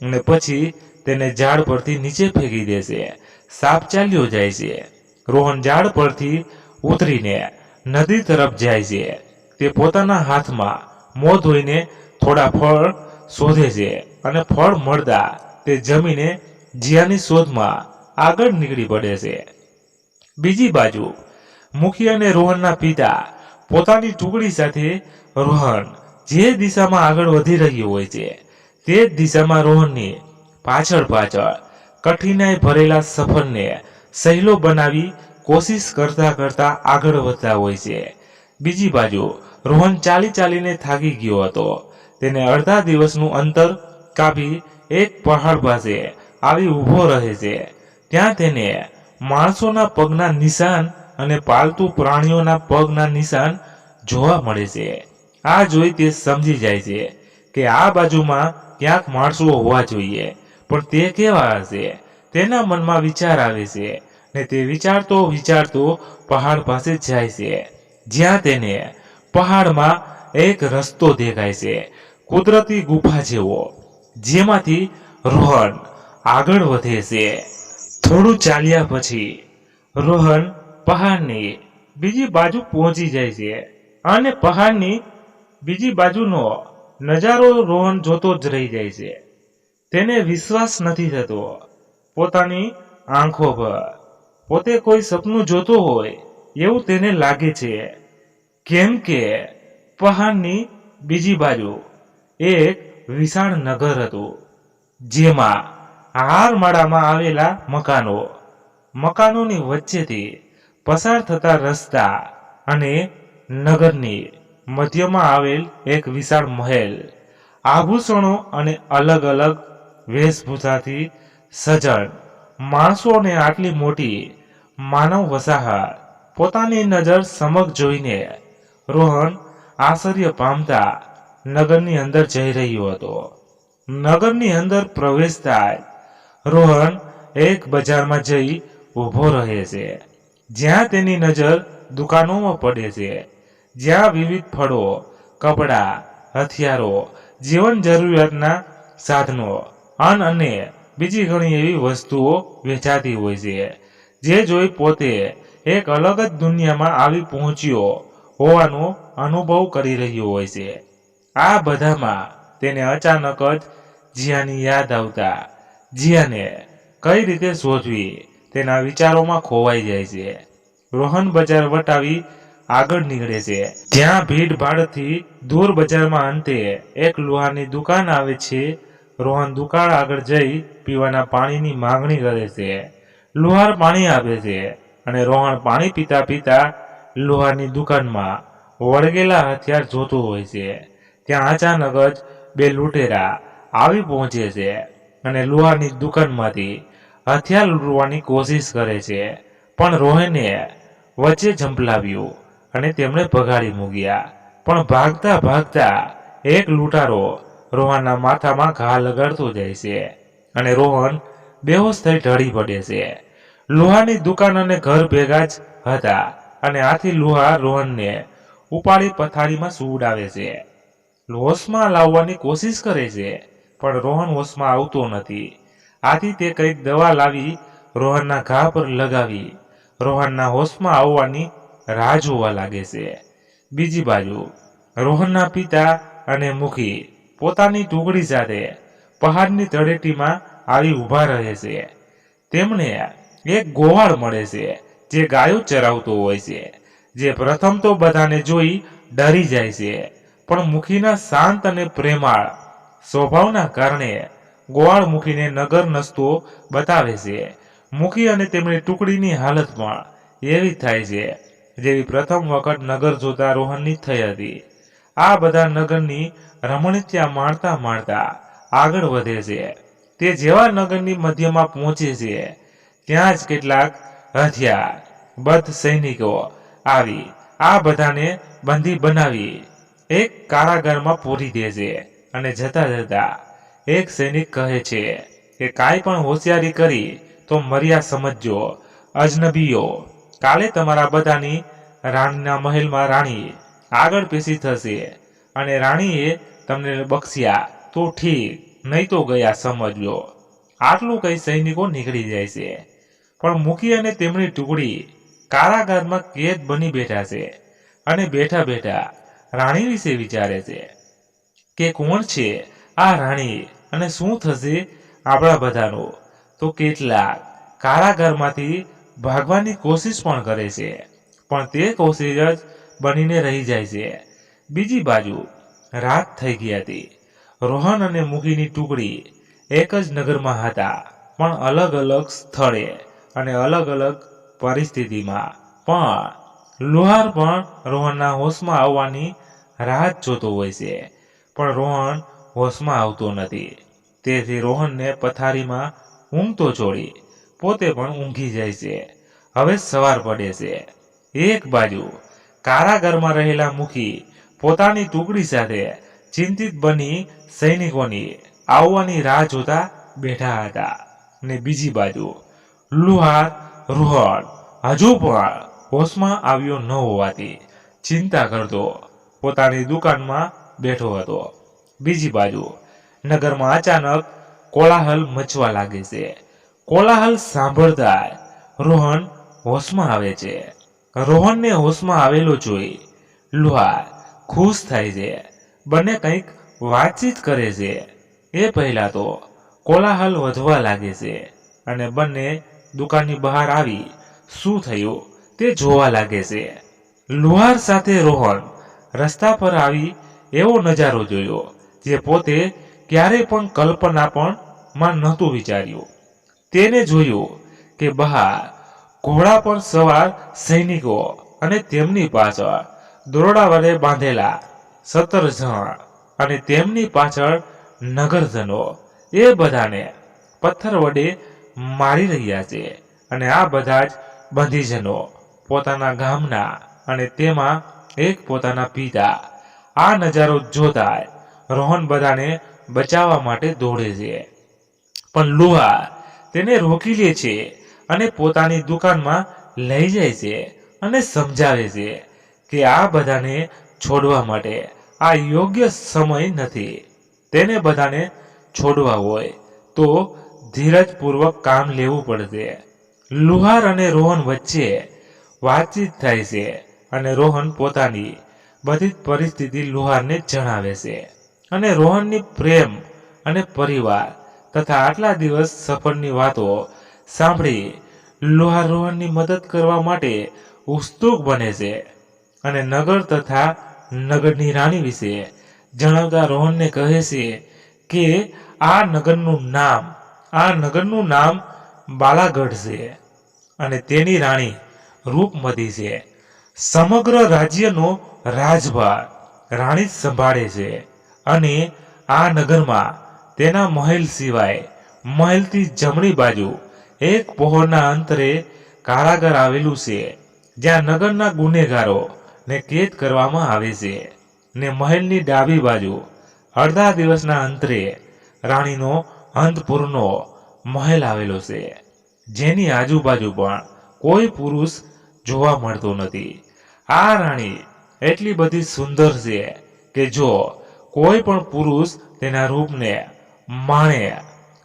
અને પછી તેને ઝાડ પરથી નીચે ફેંકી દેશે. સાપ ચાલ્યો જાય છે. રોહન ઝાડ પરથી ઉતરીને નદી તરફ જાય છે. તે પોતાના હાથમાં મોં ધોઈને થોડા ફળ શોધે છે અને ફળ મળતા તે જમીને જીયાની શોધમાં આગળ નીકળી પડે છે. બીજી બાજુ મુખી અને રોહનના પિતા પોતાની ટુકડી સાથે રોહન જે દિશામાં આગળ વધી રહ્યો હોય છે તે જ દિશામાં રોહનની પાછળ કઠિનાઈ ભરેલા સફરને સહેલો બનાવી કોશિશ કરતા કરતા આગળ વધતા હોય છે. બીજી બાજુ રોહન ચાલી ચાલીને થાકી ગયો હતો. તેને અડધા દિવસનું અંતર કાપી એક પહાડ પાસે આવી ઊભો રહે છે. ત્યાં તેને માણસોના પગના નિશાન અને પાલતુ પ્રાણીઓના પગના નિશાન જોવા મળે છે. આ જોઈ તે સમજી જાય છે કે આ બાજુમાં ક્યાંક માણસો હોવા જોઈએ, પણ તે કેવા હશે? તેના મનમાં વિચાર આવે છે ને તે વિચારતો વિચારતો પહાડ પાસે જાય છે. જ્યાં તેને પહાડમાં એક રસ્તો દેખાય છે, કુદરતી ગુફા જેવો, જેમાંથી રોહન આગળ વધે છે. થોડું ચાલ્યા પછી રોહન પહાડની બીજી બાજુ પહોંચી જાય છે અને પહાડની બીજી બાજુનો નજારો રોહન જોતો જ રહી જાય છે. તેને વિશ્વાસ નથી થતો પોતાની આંખો પર. પોતે કોઈ સપનું જોતો હોય એવું તેને લાગે છે, કેમ કે પહાડની બીજી બાજુ એક વિશાળ નગર હતું, જેમાં હારમાળામાં આવેલા મકાનોની વચ્ચેથી પસાર થતા રસ્તા અને નગરની મધ્યમાં આવેલ એક વિશાળ મહેલ, આભૂષણો અને અલગ અલગ વેશભૂષાથી સજ્જન માણસો અને આટલી મોટી માનવ વસાહત પોતાની નજર સમક્ષ જોઈને રોહન આશ્ચર્ય પામતા નગરની અંદર જઈ રહ્યો હતો. નગરની અંદર પ્રવેશતા જ રોહન એક બજારમાં જઈ ઊભો રહે છે, જ્યાં તેની નજર દુકાનોમાં પડે છે, જ્યાં વિવિધ ફળો, કપડાં, હથિયારો, જીવન જરૂરિયાતના સાધનો અને બીજી ઘણી એવી વસ્તુઓ વેચાતી હોય છે, જે જોઈ પોતે એક અલગ જ દુનિયામાં આવી પહોંચ્યો હોવાનો અનુભવ કરી રહ્યો હોય છે. આ બધામાં તેને અચાનક જ જીયાની યાદ આવતા જીયાને કઈ રીતે શોધવી તેના વિચારોમાં ખોવાઈ જાય છે. રોહન બજાર વટાવી આગળ નીકળે છે. ત્યાં ભીડ ભાડથી દૂર બજારમાં અંતે એક લુહારની દુકાન આવે છે. રોહન દુકાન આગળ જઈ પીવાના પાણીની માંગણી કરે છે. લુહાર પાણી આપે છે અને રોહન પાણી પીતા પીતા લુહારની દુકાનમાં વળગેલા હથિયાર જોતું હોય છે. ત્યાં અચાનક જ બે લૂંટેરા આવી પહોંચે છે અને લુહારની દુકાનમાંથી હથિયાર લૂંટવાની કોશિશ કરે છે, પણ રોહને વચ્ચે ઝંપલાવ્યું અને તેમણે ભગાડી મૂક્યા. પણ ભાગતા ભાગતા એક લૂંટારો રોહનના માથામાં ઘા લગાડતો જાય છે અને રોહન બેહોશ થઈ ઢળી પડે છે. લુહારની દુકાન અને ઘર ભેગા જ હતા અને આથી લુહાર રોહનને ઉપાડી પથારીમાં સુવડાવે છે. હોશમાં લાવવાની કોશિશ કરે છે, પણ રોહન હોશમાં આવતો નથી. આથી તે કંઈક દવા લાવી રોહનના ઘા પર લગાવી રોહનના હોશમાં આવવાની રાહ જોવા લાગે છે. બીજી બાજુ રોહનના પિતા અને મુખી પોતાની ટુકડી સાથે પહાડની તળેટીમાં આવી ઊભા રહે છે. તેમને એક ગોવાળ મળે છે જે ગાયો ચરાવતો હોય છે, જે પ્રથમ તો બધાને જોઈ ડરી જાય છે, પણ મુખીના શાંત અને પ્રેમાળ સ્વભાવના કારણે ગોવાળ મુખીને નગર નસતો બતાવે છે. મુખી અને તેમની ટુકડીની હાલત પણ એવી થાય છે જેવી પ્રથમ વખત નગર જોતા રોહનની થઈ હતી. આ બધા નગરની રમણીયતા માણતા માણતા આગળ વધે છે. તે જેવા નગરની મધ્યમાં પહોંચે છે ત્યાં જ કેટલાક હથિયારબદ્ધ સૈનિકો આવી આ બધાને બંદી બનાવી એક કારાગારમાં પૂરી દે છે અને જતા જતા એક સૈનિક કહે છે કે કાંઈ પણ હોશિયારી કરી તો મર્યા સમજજો અજનબીઓ, કાલે તમારા બધાની રાણીના મહેલમાં રાણી આગળ પેશી થશે અને રાણીએ તમને બક્ષ્યા તો ઠીક, નહીં તો ગયા સમજજો. આટલું કઈ સૈનિકો નીકળી જાય છે. પણ મુખી અને તેમની ટુકડી કારાગારમાં કેદ બની બેઠા છે અને બેઠા બેઠા રાણી વિશે વિચારે છે કે કોણ છે આ રાણી અને શું થશે આપણા બધાનું. તો કેટલાક કારાગારમાંથી ભાગવાની કોશિશ પણ કરે છે, પણ તે કોશિશ જ બનીને રહી જાય છે. બીજી બાજુ રાત થઈ ગઈ હતી. રોહન અને મુખીની ટુકડી એક જ નગરમાં હતા, પણ અલગ અલગ સ્થળે અને અલગ અલગ પરિસ્થિતિમાં. પણ લુહાર પણ રોહનના હોશમાં આવવાની રાહ જોતો હોય છે, પણ રોહન હોશમાં આવતો નથી. તેથી રોહનને પથારીમાં ઊંઘતો છોડી પોતે પણ ઊંઘી જાય છે. હવે સવાર પડે છે. એક બાજુ કારાગારમાં રહેલા મુખી પોતાની ટુકડી સાથે ચિંતિત બની સૈનિકોની આવવાની રાહ જોતા બેઠા હતા, ને બીજી બાજુ લુહાર રોહન હજુ પણ હોશમાં આવ્યો ન હોવાથી ચિંતા કરતો પોતાની દુકાનમાં બેઠો હતો. બીજી બાજુ નગરમાં અચાનક કોલાહલ મચવા લાગે છે. કોલાહલ સાંભળતા રોહન હોશમાં આવે છે. રોહનને હોશમાં આવેલો જોઈ લુહાર ખુશ થાય છે. બંને કંઈક વાતચીત કરે છે. એ પહેલા તો કોલાહલ વધવા લાગે છે અને બંને દુકાનની બહાર આવી શું થયું તે જોવા લાગે છે. લુહાર સાથે રોહન રસ્તા પર આવી એવો નજારો જોયો જે પોતે ક્યારેય પણ કલ્પના પણ માં નહોતું વિચાર્યું. તેને જોયું કે બહાર ઘોડા પર સવાર સૈનિકો અને તેમની પાછળ દોરડા વડે બાંધેલા 17 જણ અને તેમની પાછળ નગરજનો એ બધાને પથ્થર વડે મારી રહ્યા છે. અને આ બધા જ બંધીજનો પોતાના ગામના અને તેમાં એક પોતાના પિતા. આ નજારો જોતા રોહન બધાને બચાવવા માટે દોડે છે, પણ લુહાર તેને રોકી લે છે અને પોતાની દુકાનમાં લઈ જાય છે અને સમજાવે છે કે આ બધાને છોડવા માટે આ યોગ્ય સમય નથી. તેને બધાને છોડવા હોય તો ધીરજપૂર્વક કામ લેવું પડશે. લુહાર અને રોહન વચ્ચે વાતચીત થાય છે અને રોહન પોતાની બધી પરિસ્થિતિ લુહારને જણાવે છે અને રોહનની પ્રેમ અને પરિવાર તથા આટલા દિવસ સફરની વાતો સાંભળી લુહાર રોહનની મદદ કરવા માટે ઉત્સુક બને છે અને નગર તથા નગરની રાણી વિશે જણાવતા રોહનને કહે છે કે આ નગરનું નામ બાલાગઢ છે અને તેની રાણી રૂપમતી છે. સમગ્ર રાજ્યનો રાજભાર રાણી સંભાળે છે અને આ નગરમાં તેના મહેલ સિવાય મહેલથી જમણી બાજુ એક પહોળના અંતરે કારાગાર આવેલું છે, જ્યાં નગરના ગુનેગારો ને કેદ કરવામાં આવે છે. ને મહેલની ડાબી બાજુ અડધા દિવસના અંતરે રાણીનો અંતપુરનો મહેલ આવેલો છે, જેની આજુબાજુ પણ કોઈ પુરુષ જોવા મળતો નથી. આ રાણી એટલી બધી સુંદર છે કે જો કોઈ પણ પુરુષ તેના રૂપને માણે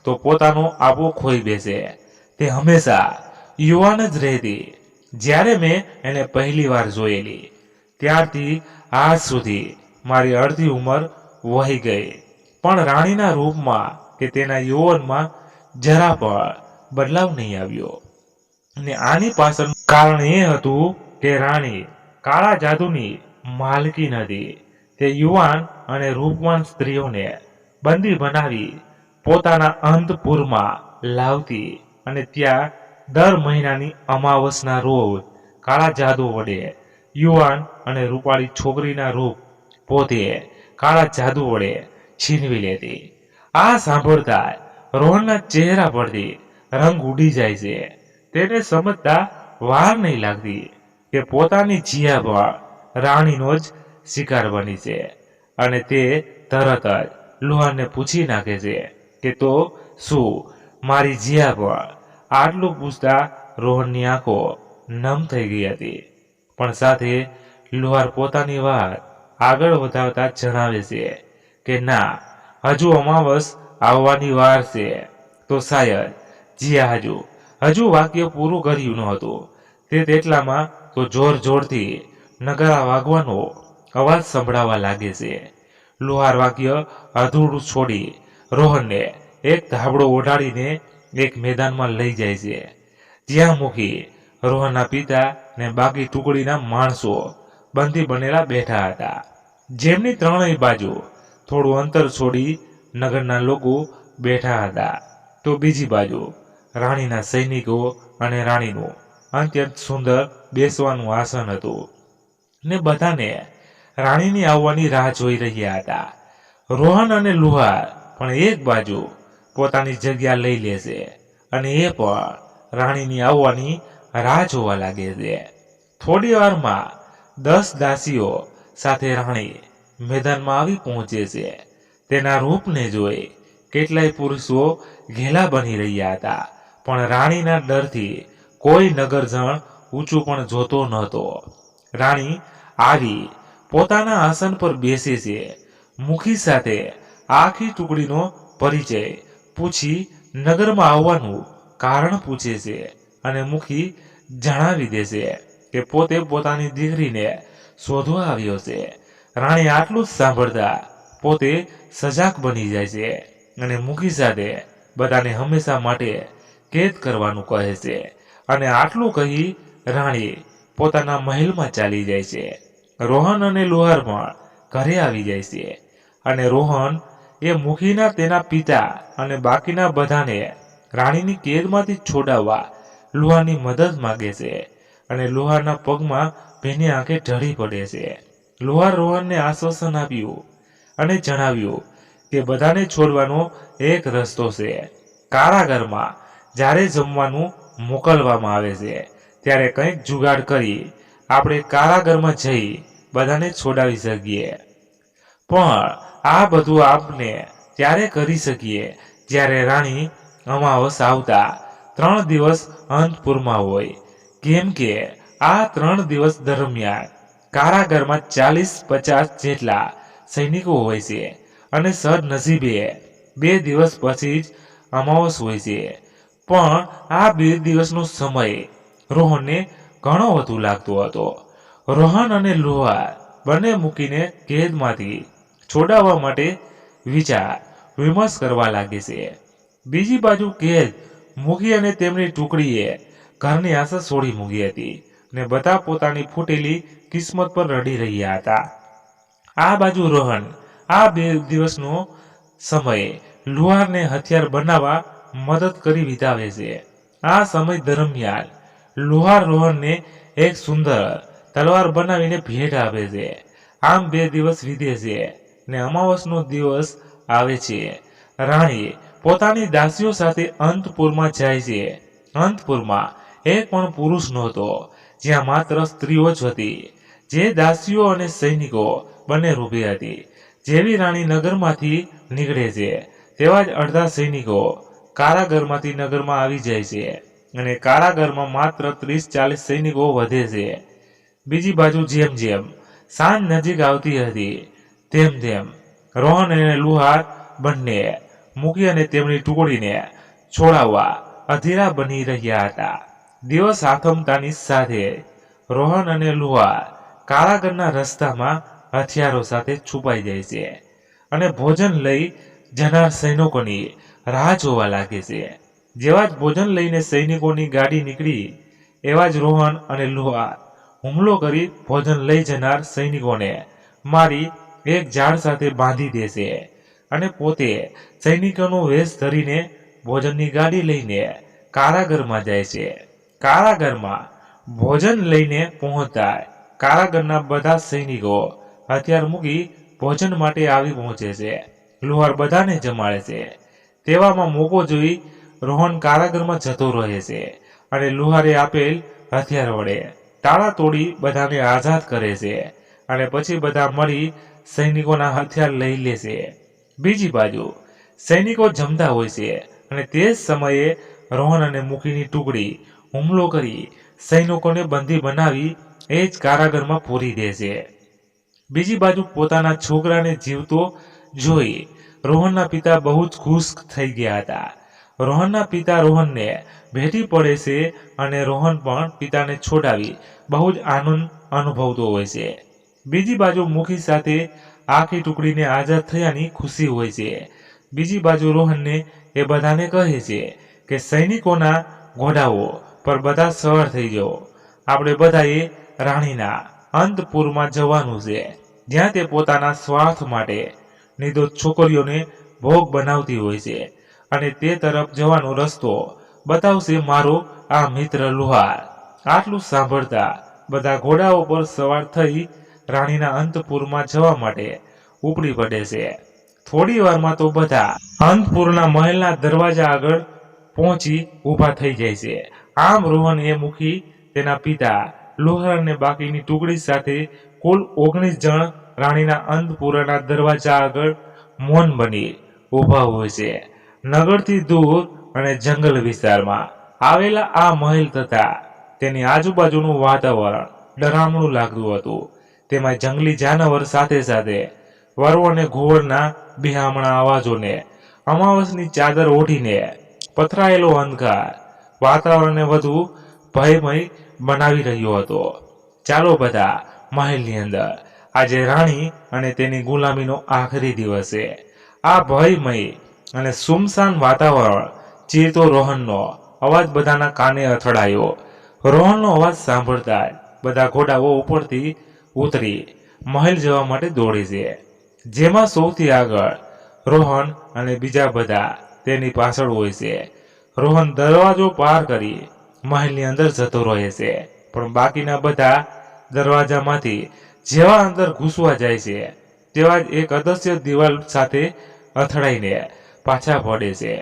તો પોતાનો આપો ખોઈ બેસે. તે હંમેશા યુવાન જ રહેતી. જ્યારે મેં એને પહેલી વાર જોયેલી ત્યારથી આજ સુધી મારી અડધી ઉંમર વહી ગઈ, પણ રાણીના રૂપમાં કે તેના યૌવનમાં જરા પણ બદલાવ નહીં આવ્યો. અને આની પાછળનું કારણ એ હતું કે રાણી કાળા જાદુની માલકીન હતી. તે યુવાન અને રૂપવાન સ્ત્રીઓને બંદી બનાવી પોતાના અંતપુરમાં લાવતી અને ત્યાં દર મહિનાની અમાવસના રોજ કાળા જાદુ વડે યુવાન અને રૂપાળી છોકરીના રૂપ પોતે કાળા જાદુ વડે છીનવી લેતી. આ સાંભળતા રોહનના ચહેરા પરથી રંગ ઉડી જાય છે. તેને સમજતા વાર નહીં લાગતી કે પોતાની જીયા પણ રાણીનો જ શિકાર બની છે અને તે તરત જ લુહારને પૂછી નાખે છે કે તો શું મારી જીયા પણ? આટલું પૂછતા રોહનની આંખો નમ થઈ ગઈ હતી. પણ સાથે લુહાર પોતાની વાત આગળ વધારતા જણાવે છે કે ના, હજુ અમાવસ આવવાની વાર છે. તો શાયદ જીયા હજુ વાક્ય પૂરું કર્યું ન હતું તે તેટલામાં તો જોર જોરથી નગારા વાગવાનો અવાજ સંભળાવા લાગે છે. લુહાર વાક્ય અધૂરું છોડી રોહનને એક ધાબળો ઓઢાડીને એક મેદાનમાં લઈ જાય છે, જ્યાં મૂકી રોહનના પિતા ને બાકી ટુકડીના માણસો બંધી બનેલા બેઠા હતા, જેમની ત્રણેય બાજુ થોડું અંતર છોડી નગરના લોકો બેઠા હતા. તો બીજી બાજુ રાણીના સૈનિકો અને રાણીનું અત્યંત સુંદર બેસવાનું આસન હતું ને બધાને રાણીની આવવાની રાહ જોઈ રહ્યા હતા. રોહન અને લુહાર પણ એક બાજુ પોતાની જગ્યા લઈ લે છે અને એ પણ રાણીની આવવાની રાહ જોવા લાગે છે. થોડી વારમાં 10 દાસીઓ સાથે રાણી મેદાનમાં આવી પહોંચે છે. તેના રૂપને જોઈ કેટલાય પુરુષો ઘેલા બની રહ્યા હતા, પણ રાણીના ડરથી કોઈ નગરજણ ઊંચું પણ જોતો નહોતો. રાણી આવી પોતાના આસન પર બેસે છે. મુખી સાથે આખી ટુકડીનો પરિચય પૂછી નગરમાં આવવાનું કારણ પૂછે છે અને મુખી જણાવી દે છે કે પોતે પોતાની દીકરીને શોધવા આવ્યો છે. રાણી આટલું જ સાંભળતા પોતે સજાગ બની જાય છે અને મુખી સાથે બધાને હંમેશા માટે કેદ કરવાનું કહે છે. અને આટલું કહી રાણી પોતાના મહેલમાં ચાલી જાય છે. રોહન અને લુહાર પણ ઘરે આવી જાય છે અને રોહન એ મુખીના તેના પિતા અને બાકીના બધાને રાણીની કેદમાંથી છોડાવવા લુહારની મદદ માગે છે અને લુહારના પગમાં ભીની આંખે ઢળી પડે છે. લુહાર રોહનને આશ્વાસન આપ્યું અને જણાવ્યું કે બધાને છોડવાનો એક રસ્તો છે. કારાગારમાં જ્યારે જમવાનું મોકલવામાં આવે છે ત્યારે કંઈક જુગાડ કરી આપણે કારાગારમાં જઈ બધાને છોડાવી શકીએ. પણ આ બધું આપણે ત્યારે કરી શકીએ જ્યારે રાણી અમાવસ આવતા 3 દિવસ અંતપુરમાં હોય, કેમ કે આ 3 દિવસ દરમિયાન કારાગારમાં 40-50 જેટલા સૈનિકો હોય છે અને સદનસીબે 2 દિવસ પછી જ અમાવસ હોય છે. પણ આ 2 દિવસનો સમય રોહનને ઘણો વધુ લાગતો હતો. રોહન અને લુહાર બંને મૂકીને કેદમાંથી છોડાવવા માટે વિચાર વિમર્શ કરવા લાગે છે. બીજી બાજુ કેદ મૂકી અને તેમની ટુકડીએ ઘરની આશા છોડી મૂકી હતી ને બધા પોતાની ફૂટેલી કિસ્મત પર રડી રહ્યા હતા. આ બાજુ રોહન આ 2 દિવસનો સમય લુહારને હથિયાર બનાવવા મદદ કરી વિતાવે છે. આ સમય દરમિયાન લુહાર રોહનને એક સુંદર તલવાર બનાવીને ભેટ આપે છે. આમ 2 દિવસ વીતે છે ને અમાવસનો દિવસ આવે છે. રાણી પોતાની દાસીઓ સાથે અંતપુરમાં જાય છે. અંતપુરમાં એક પણ પુરુષ નહોતો, જ્યાં માત્ર સ્ત્રીઓ જ હતી. જે દાસીઓ અને સૈનિકો બંને રૂપી હતી. જેવી રાણી નગરમાંથી નીકળે છે તેવા જ અડધા સૈનિકો કારાગારમાંથી નગરમાં આવી જાય છે અને કારાગારમાં માત્ર 30-40 સૈનિકો વધે છે. બીજી બાજુ જેમ જેમ સાંજ નજીક આવતી હતી તેમ તેમ રોહન અને લુહાર બંને મૂકી અને તેમની ટુકડીને છોડાવવા અધીરા બની રહ્યા હતા. દિવસ આથમતાની સાથે રોહન અને લુહાર કારાગારના રસ્તામાં હથિયારો સાથે છુપાઈ જાય છે અને ભોજન લઈ જનાર સૈનિકોની રાહ જોવા લાગે છે. જેવા જ ભોજન લઈને સૈનિકોની ગાડી નીકળી એવા જ રોહન અને લુહાર હુમલો કરી ભોજન લઈ જનાર સૈનિકોને મારી એક ઝાડ સાથે બાંધી દેશે અને પોતે સૈનિકોનો વેશ ધરીને ભોજનની ગાડી લઈને કારાગારમાં જાય છે. કારાગારમાં ભોજન લઈને પહોંચતા કારાગારના બધા સૈનિકો હથિયાર મૂકી ભોજન માટે આવી પહોંચે છે. લુહાર બધાને જમાડે છે. તેવામાં મોકો જોઈ રોહન કારાગારમાં જતો રહે છે અને લુહારે આપેલ હથિયાર વડે તાળા તોડી બધાને આઝાદ કરે છે અને પછી બધા મળી સૈનિકોના હથિયાર લઈ લે છે. બીજી બાજુ સૈનિકો જમતા હોય છે અને તે જ સમયે રોહન અને મુખીની ટુકડી હુમલો કરી સૈનિકોને બંદી બનાવી એ જ કારાગરમાં પૂરી દે છે. બીજી બાજુ પોતાના છોકરાને જીવતો જોઈ રોહનના પિતા બહુ જ ખુશ થઈ ગયા હતા. રોહનના પિતા રોહનને ભેટી પડે છે અને રોહન પણ પિતાને છોડાવી બહુ જ આનંદ અનુભવતો હોય છે. બીજી બાજુ મુખી સાથે આખી ટુકડીને આઝાદ થયાની ખુશી હોય છે. બીજી બાજુ રોહનને એ બધાને કહે છે કે સૈનિકોના ઘોડાઓ પર બધા સવાર થઈ જાઓ. આપણે બધાએ રાણીના અંતપુરમાં જવાનું છે, જ્યાં તે પોતાના સ્વાર્થ માટે નિર્દોષ છોકરીઓને ભોગ બનાવતી હોય છે અને તે તરફ જવાનો રસ્તો બતાવશે મારો આ મિત્ર લુહાર. આટલું સાંભળતા બધા ઘોડાઓ પર સવાર થઈ રાણીના અંતપુરમાં જવા માટે ઉપડી પડે છે. થોડી વારમાં તો બધા અંતપુરના મહેલના દરવાજા આગળ પહોંચી ઊભા થઈ જાય છે. આમ રોહન એ મુખી, તેના પિતા લુહાર અને બાકીની ટુકડી સાથે કુલ 19 જણ રાણીના અંતપુરના દરવાજા આગળ મૌન બની ઊભા હોય છે. નગરથી દૂર અને જંગલ વિસ્તારમાં આવેલા આ મહેલ તથા તેની આજુબાજુનું વાતાવરણ ડરામણું લાગતું હતું. તેમાં જંગલી જાનવર સાથે સાથે વરુ અને ઘુવડના બિહામણા અવાજોને અમાવસની ચાદર ઓઢીને પથરાયેલો અંધકાર વાતાવરણને વધુ ભયમય બનાવી રહ્યો હતો. ચાલો બધા મહેલની અંદર. આજે રાણી અને તેની ગુલામીનો આખરી દિવસ છે. આ ભયમય અને સુમસાન વાતાવરણ ચીરતો રોહનનો અવાજ બધાના કાને અથડાયો. રોહનનો અવાજ સાંભળતા જ બધા ઘોડાઓ ઉપરથી ઉતરી મહેલ જવા માટે દોડે છે. જેમાં સૌથી આગળ રોહન અને બીજા બધા તેની પાછળ હોય છે. રોહન દરવાજો પાર કરી મહેલની અંદર જતો રહે છે, પણ બાકીના બધા દરવાજામાંથી જેવા અંદર ઘૂસવા જાય છે તેવા જ એક અદૃશ્ય દિવાલ સાથે અથડાઈને પાછા પડે છે.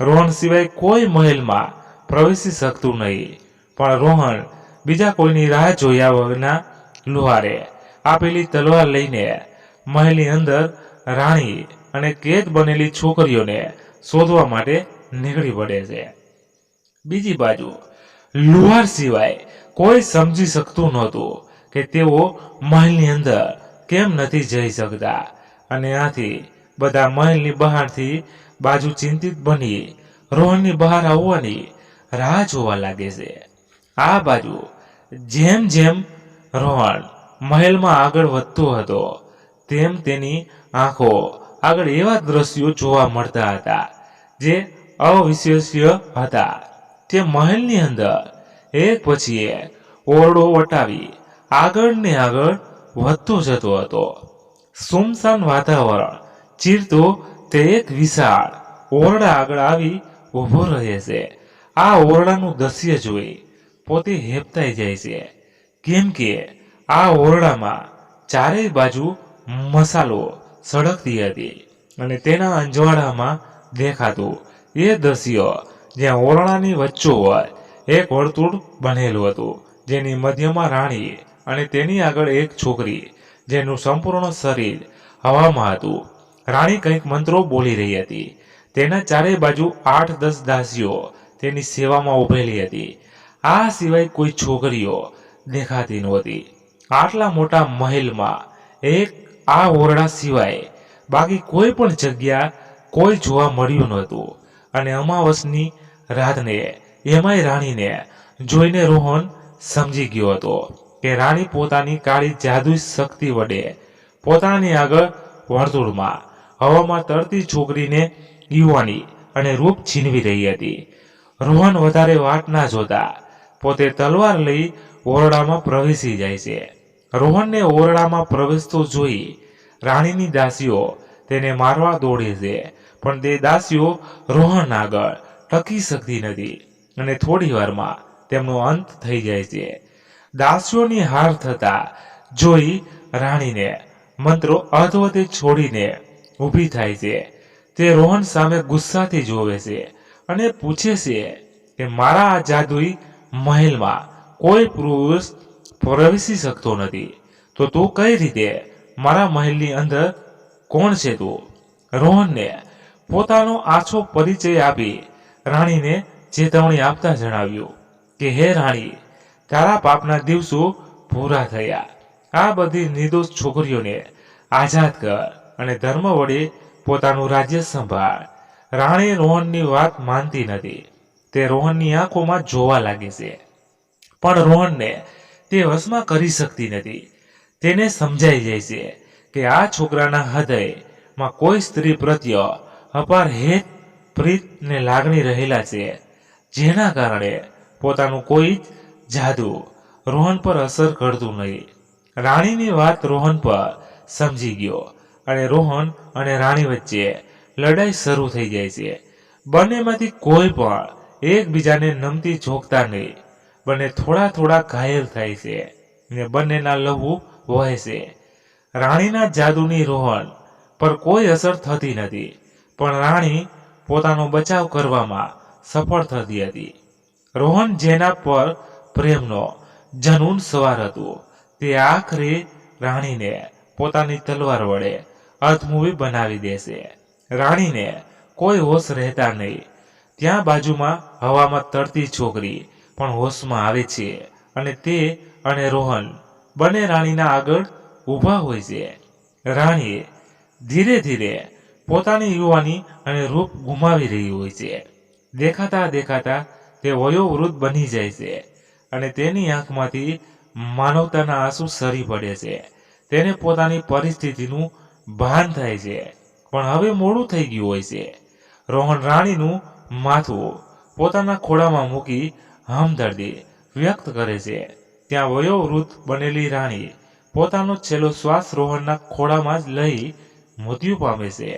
રોહન સિવાય કોઈ મહેલમાં પ્રવેશી શકતું નહીં, પણ રોહન બીજા કોઈની રાહ જોયા વિના લુહારે આપેલી તલવાર લઈને મહેલની અંદર રાણી અને કેદ બનેલી છોકરીઓને શોધવા માટે નીકળી પડે છે. બીજી બાજુ લુહાર સિવાય કોઈ સમજી શકતું નહોતું કે તેઓ મહેલની અંદર કેમ નથી જઈ શકતા, અને આથી બધા મહેલની બહારથી બાજુ ચિંતિત બની રોહનની બહાર આવવાની રાહ જોવા લાગે છે. આ બાજુ જેમ જેમ રોહન મહેલમાં આગળ વધતો હતો તેમ તેની આંખો આગળ એવા દ્રશ્યો જોવા મળતા હતા જે અવિશ્વસનીય હતા. તે મહેલની અંદર એક પછી એક ઓરડો વટાવી આગળ ને આગળ વધતો જતો હતો. સુમસાન વાતાવરણ ચીરતો તે એક વિશાળ ઓરડા આગળ આવી ઊભો રહે છે. આ ઓરડાનું દ્રશ્ય જોઈ પોતે હેબતાઈ જાય છે, કેમ કે આ ઓરડામાં ચારેય બાજુ મસાલો સળગતી હતી અને તેના અંજવાળામાં દેખાતું એ દ્રશ્ય જ્યાં ઓરડાની વચ્ચોવચ એક વર્તુળ બનેલું હતું, જેની મધ્યમાં રાણી અને તેની આગળ એક છોકરી, જેનું સંપૂર્ણ શરીર હવામાં હતું. રાણી કંઈક મંત્રો બોલી રહી હતી. તેના ચારે બાજુ 8-10 દાસીઓ તેની સેવામાં ઉભેલી હતી. આ સિવાય કોઈ છોકરીઓ દેખાતી નહોતી. આટલા મોટા મહેલમાં એક આ ઓરડા સિવાય બાકી કોઈ પણ જગ્યા કોઈ જોવા મળ્યું નહોતું. અને અમાવસની રાતને એમાંય રાણીને જોઈને રોહન સમજી ગયો હતો કે રાણી પોતાની કાળી જાદુઈ શક્તિ વડે પોતાની આગળ વર્તુળમાં હવામાં તરતી છોકરીને યુવાની અને રૂપ છીનવી રહી હતી. રોહન વધારે વાટ ના જોતા પોતે તલવાર લઈ ઓરડામાં પ્રવેશી જાય છે. રોહનને ઓરડામાં પ્રવેશતો જોઈ રાણીની દાસીઓ તેને મારવા દોડે છે, પણ તે દાસીઓ રોહન આગળ ટકી શકતી નથી અને થોડી વારમાં તેમનો અંત થઈ જાય છે. દાસીઓની હાર થતા જોઈ રાણીને મંત્રો અધવતે છોડીને ઊભી થાય છે. તે રોહન સામે ગુસ્સાથી જોવે છે અને પૂછે છે કે મારા આ જાદુઈ મહેલમાં કોઈ પુરુષ પ્રવેશી શકતો નથી, તો તું કઈ રીતે મારા મહેલની અંદર કોણ છે તું? રોહનને પોતાનો આછો પરિચય આપી રાણીને ચેતવણી આપતા જણાવ્યું કે હે રાણી, તારા પાપના દિવસો પૂરા થયા. આ બધી નિર્દોષ છોકરીઓને આઝાદ કર અને ધર્મ વડે પોતાનું રાજ્ય સંભાળ. રાણી રોહનની વાત માનતી નથી. તે રોહનની આંખોમાં જોવા લાગે છે, પણ રોહનને તે વશમાં કરી શકતી નથી. તેને સમજાઈ જાય છે કે આ છોકરાના હૃદયમાં કોઈ સ્ત્રી પ્રત્યે અપાર હેત, પ્રીત ને લાગણી રહેલા છે, જેના કારણે પોતાનું કોઈ જ જાદુ રોહન પર અસર કરતું નહીં. રાણીની વાત રોહન પર સમજી ગયો અને રોહન અને રાણી વચ્ચે લડાઈ શરૂ થઈ જાય છે. બંનેમાંથી કોઈ પણ એકબીજાને નમતી જોગતા નહીં. બંને થોડા થોડા ઘાયલ થાય છે ને બંનેના લહુ વહે છે. રાણીના જાદુની રોહન પર કોઈ અસર થતી નથી, પણ રાણી પોતાનો બચાવ કરવામાં સફળ થતી હતી. રોહન જેના પર પ્રેમનો જનૂન સવાર હતું, તે આખરે રાણીને પોતાની તલવાર વડે અધમૂવી બનાવી દેશે. રાણીને કોઈ હોશ રહેતા નહીં. ત્યાં બાજુમાં હવામાં તરતી છોકરી પણ હોશમાં આવે છે અને તે અને રોહન બંને રાણીના આગળ ઊભા હોય છે. રાણી ધીરે ધીરે પોતાની યુવાની અને રૂપ ગુમાવી રહી હોય છે. દેખાતા દેખાતા તે વયોવૃદ્ધ બની જાય છે અને તેની આંખમાંથી માનવતાના આંસુ સરી પડે છે. તેને પોતાની પરિસ્થિતિનું ભાન થાય છે, પણ હવે મોડું થઈ ગયું હોય છે. રોહન રાણીનું માથું પોતાના ખોળામાં મૂકી હમદર્દી વ્યક્ત કરે છે. ત્યાં વયોવૃદ્ધ બનેલી રાણી પોતાનો છેલ્લો શ્વાસ રોહનના ખોળામાં જ લઈ મૃત્યુ પામે છે.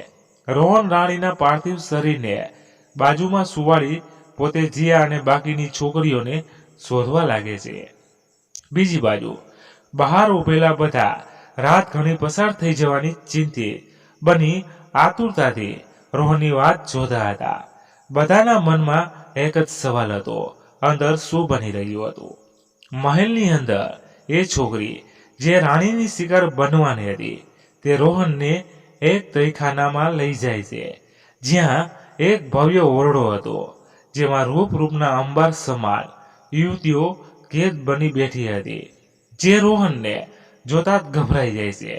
રોહન રાણીના પાર્થિવ શરીરને બાજુમાં સુવાડી પોતે જીયા અને બાકીની છોકરીઓને શોધવા લાગે છે. બીજી બાજુ બહાર ઉભેલા બધા રાત ઘણી પસાર થઈ જવાની ચિંતિત બની આતુરતાથી રોહનની વાત જોતા હતા. બધાના મનમાં એક જ સવાલ હતો, અંદર શું બની રહ્યું હતું. મહેલની અંદર એ છોકરી જે રાણીની શિકાર બનવાની હતી, તે રોહનને એક તહીખાનામાં લઈ જાય છે, જ્યાં એક ભવ્ય ઓરડો હતો, જેમાં રૂપના અંબાર સમાન યુવતીઓ કેદ બની બેઠી હતી, જે રોહનને જોતા જ ગભરાઈ જાય છે.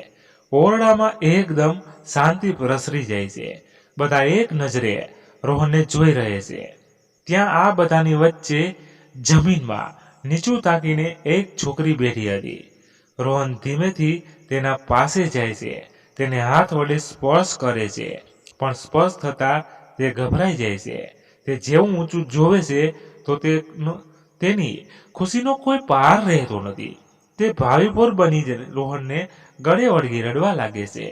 ઓરડામાં એકદમ શાંતિ પ્રસરી જાય છે. બધા એક નજરે રોહનને જોઈ રહે છે. ત્યાં આ બધાની વચ્ચે જમીનમાં નીચું તાકીને એક છોકરી બેઠી હતી. રોહન ધીમેથી તેના પાસે જાય છે, તેને હાથ વડે સ્પર્શ કરે છે, પણ સ્પર્શ થતાં તે ગભરાઈ જાય છે. તે જેવું ઊંચું જોવે છે તો તેની ખુશીનો કોઈ પાર રહેતો નથી. તે ભાવિભોર બની રોહનને ગળે વળગી રડવા લાગે છે.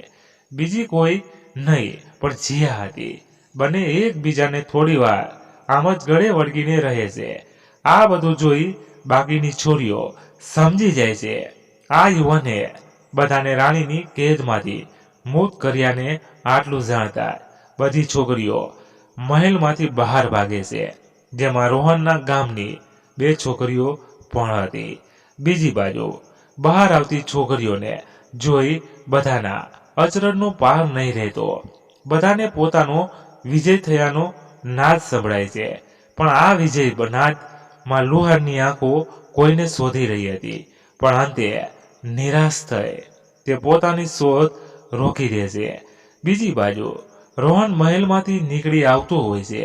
બીજી કોઈ નહીં પણ જીયા હતી. બંને એકબીજાને થોડી વાર આમ જ ગળે વળગીને રહે છે. આ બધું જોઈ બાકીની છોરીઓ સમજી જાય છે, આ યુવાને બધાને રાણીની કેદમાંથી મુક્ત કર્યાને. આટલું જાણતા બધી છોકરીઓ મહેલમાંથી બહાર ભાગે છે, જેમાં રોહનના ગામની 2 છોકરીઓ પણ હતી. બીજી બાજુ બહાર આવતી છોકરીઓને જોઈ બધાના અચરજનો પાર નહીં રહેતો. બધાને પોતાનો વિજય થયાનો નાદ સંભળાય છે, પણ આ વિજય નાદમાં લુહારની આંખો કોઈને શોધી રહી હતી, પણ અંતે નિરાશ થઈ તે પોતાની શોધ રોકી દે છે. બીજી બાજુ રોહન મહેલમાંથી નીકળી આવતો હોય છે.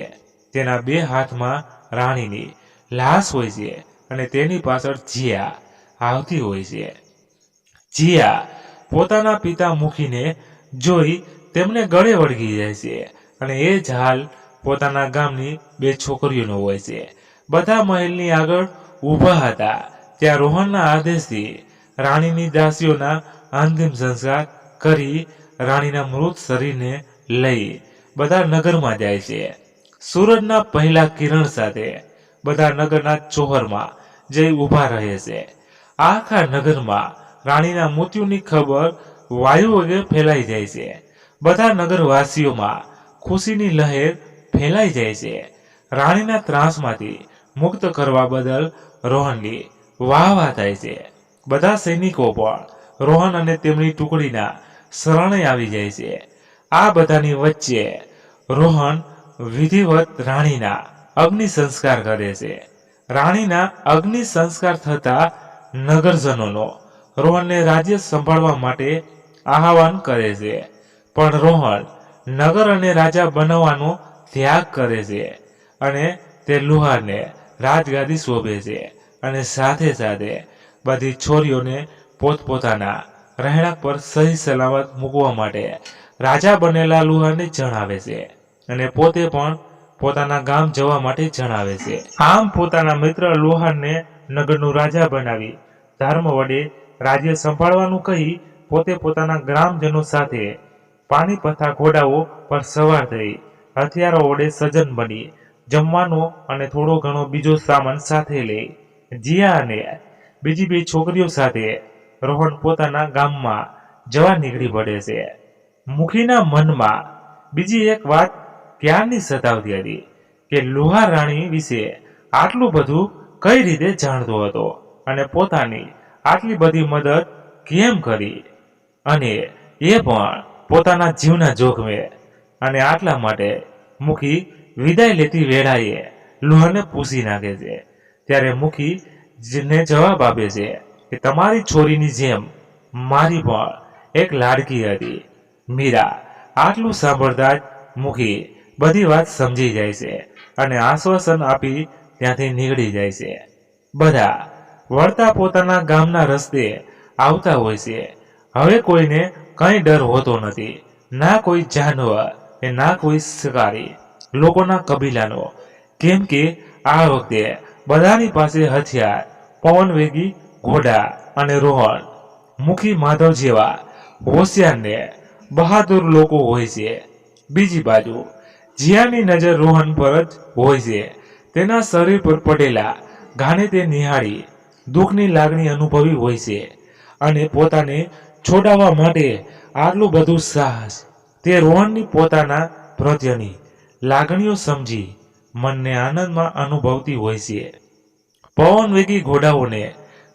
તેના 2 હાથમાં રાણીની લાશ હોય છે અને તેની પાછળ જીયા આવતી હોય છે. જીયા પોતાના પિતા મૂકીને જોઈ તેમને ગળે વળગી જાય છે અને એ જ હાલ પોતાના ગામની 2 છોકરીઓનો હોય છે. બધા મહેલની આગળ ઊભા હતા ત્યાં રોહનના આદેશથી રાણીની દાસીઓના અંતિમ સંસ્કાર કરી રાણીના મૃત શરીરને લઈ બધા નગરમાં જાય છે. સૂરજના પહેલા કિરણ સાથે બધા નગરના ચોહરમાં જઈ ઊભા રહે છે. આખા નગરમાં રાણીના મૃત્યુની ખબર વાયુ વગે ફેલાઈ જાય છે. બધા નગરવાસીઓમાં ખુશીની લહેર ફેલાઈ જાય છે. રાણીના ત્રાસમાંથી મુક્ત કરવા બદલ રોહનની વાહ થાય છે. બધા સૈનિકો પણ રોહન અને તેમની ટુકડીના શરણે આવી જાય છે. આ બધાની વચ્ચે રોહન વિધિવત રાણીના અગ્નિ સંસ્કાર કરે છે. રાણીના અગ્નિ સંસ્કાર થતા નગરજનોનો રોહનને રાજ્ય સંભાળવા માટે આહવાન કરે છે, પણ રોહન નગર અને રાજા બનવાનો ત્યાગ કરે છે અને તે લુહારને રાજગાદી શોભે છે અને સાથે સાથે બધી છોરીઓને પોતપોતાના રહેણાંક પર સહી સલામત મૂકવા માટે રાજા બનેલા લુહારને જણાવે છે અને પોતે પણ પોતાના ગામ જવા માટે જણાવે છે. આમ પોતાના મિત્ર લુહારને નગરનું રાજા બનાવી ધર્મ વડે રાજ્ય સંભાળવાનું કહી પોતે પોતાના ગ્રામજનો સાથે પાણીપતના ઘોડાઓ પર સવાર થઈ હથિયારો વડે સજ્જન બની જમવાનો અને થોડો ઘણો બીજો સામાન સાથે લઈ જીયા અને બીજી બે છોકરીઓ સાથે રોહન પોતાના ગામમાં જવા નીકળી પડે છે. મુખીના મનમાં બીજી એક વાત ક્યારની સતાવતી હતી કે લુહાર રાણી વિશે આટલું બધું કઈ રીતે જાણતો હતો અને પોતાની આટલી બધી મદદ કેમ કરી, અને એ પણ પોતાના જીવના જોખમે. અને આટલા માટે મુખી વિદાય લેતી વેળાએ લુહારને પૂછી નાખે છે. ત્યારે મુખી ને જવાબ આપે છે કે તમારી છોરીની જેમ મારી પણ એક લાડકી હતી મીરા. આટલું સાંભળતા જ મુખી બધી વાત સમજી જાય છે અને આશ્વાસન આપી ત્યાંથી નીકળી જાય છે. બધા વળતા પોતાના ગામના રસ્તે આવતા હોય છે. હવે કોઈને કઈ ડર હોતો નથી, ના કોઈ જાનવર કે ના કોઈ શિકારી લોકોના કબીલાનો, કેમ કે આ વખતે બધાની પાસે હથિયાર, પવનવેગી ઘોડા અને રોહન, મુખી માધવ જેવા હોશિયાર ને બહાદુર લોકો હોય છે. બીજી બાજુ જીયાની નજર રોહન પર જ હોય છે. તેના શરીર પર પડેલા ઘાને તે નિહાળી દુઃખની લાગણી અનુભવી હોય છે અને પોતાને છોડાવવા માટે આટલું બધું સાહસ તે રોહનની પોતાના પ્રત્યેની લાગણીઓ સમજી મનને આનંદમાં અનુભવતી હોય છે. પવનવેગી ઘોડાઓને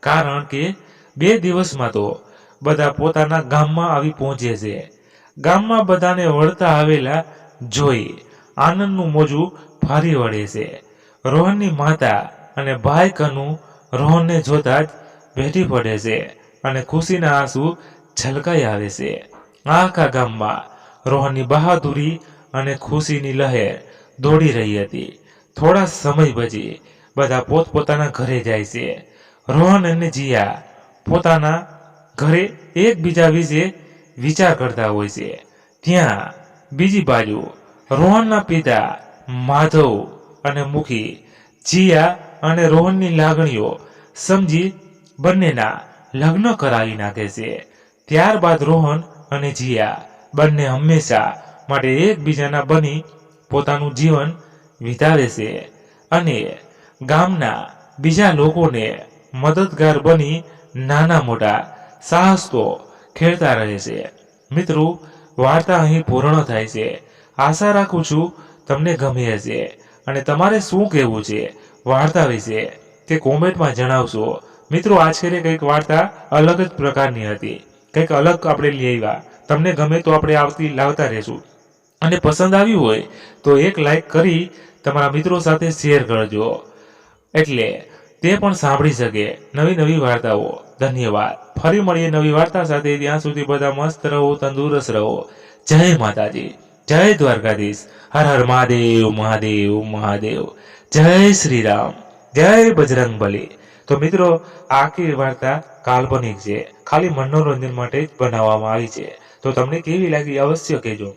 કારણ કે 2 દિવસમાં તો બધા પોતાના ગામમાં આવી પહોંચે છે. ગામમાં બધાને વળતા આવેલા જોઈ આનંદનું મોજું ફરી વળે છે. રોહનની માતા અને ભાઈ કનુ રોહનને જોતા જ ભેટી પડે છે અને ખુશીના આંસુ છલકાઈ આવે છે. આખા ગામમાં રોહનની બહાદુરી અને ખુશીની લહેર દોડી રહી હતી. થોડા સમય પછી બધા પોતપોતાના ઘરે જાય છે. રોહન અને જીયા પોતાના ઘરે એકબીજા વિશે વિચાર કરતા હોય છે. ત્યાં બીજી બાજુ રોહનના પિતા માધવ અને મુખી જીયા અને રોહનની લાગણીઓ સમજી બંનેના લગ્ન કરાવી નાખે છે. ત્યારબાદ રોહન અને જીયા બંને હંમેશા માટે એકબીજાના બની પોતાનું જીવન વિતાવે છે અને ગામના બીજા લોકોને મદદગાર બની નાના મોટા સાહસ તો ખેડતા રહે છે. મિત્રો, વાર્તા અહીં પૂર્ણ થાય છે. આશા રાખું છું તમને ગમે હશે અને તમારે શું કહેવું છે વાર્તા વિશે તે કોમેન્ટમાં જણાવશો. મિત્રો, આખરે કંઈક વાર્તા અલગ જ પ્રકારની હતી, કંઈક અલગ આપણે લઈ આવ્યા. તમને ગમે તો આપણે આવતી લાવતા રહેશું અને પસંદ આવ્યું હોય તો એક લાઈક કરી તમારા મિત્રો સાથે શેર કરજો, એટલે તે પણ સાંભળી શકે નવી નવી વાર્તાઓ. ધન્યવાદ. ફરી મળીએ નવી વાર્તા સાથે. ત્યાં સુધી બધા મસ્ત રહો, તંદુરસ્ત રહો. જય માતાજી, જય દ્વારકાધીશ. હર હર મહાદેવ મહાદેવ મહાદેવ. જય શ્રી રામ, જય બજરંગબલી. તો મિત્રો, આખી વાર્તા કાલ્પનિક છે, ખાલી મનોરંજન માટે જ બનાવવામાં આવી છે. તો તમને કેવી લાગી અવશ્ય કહેજો.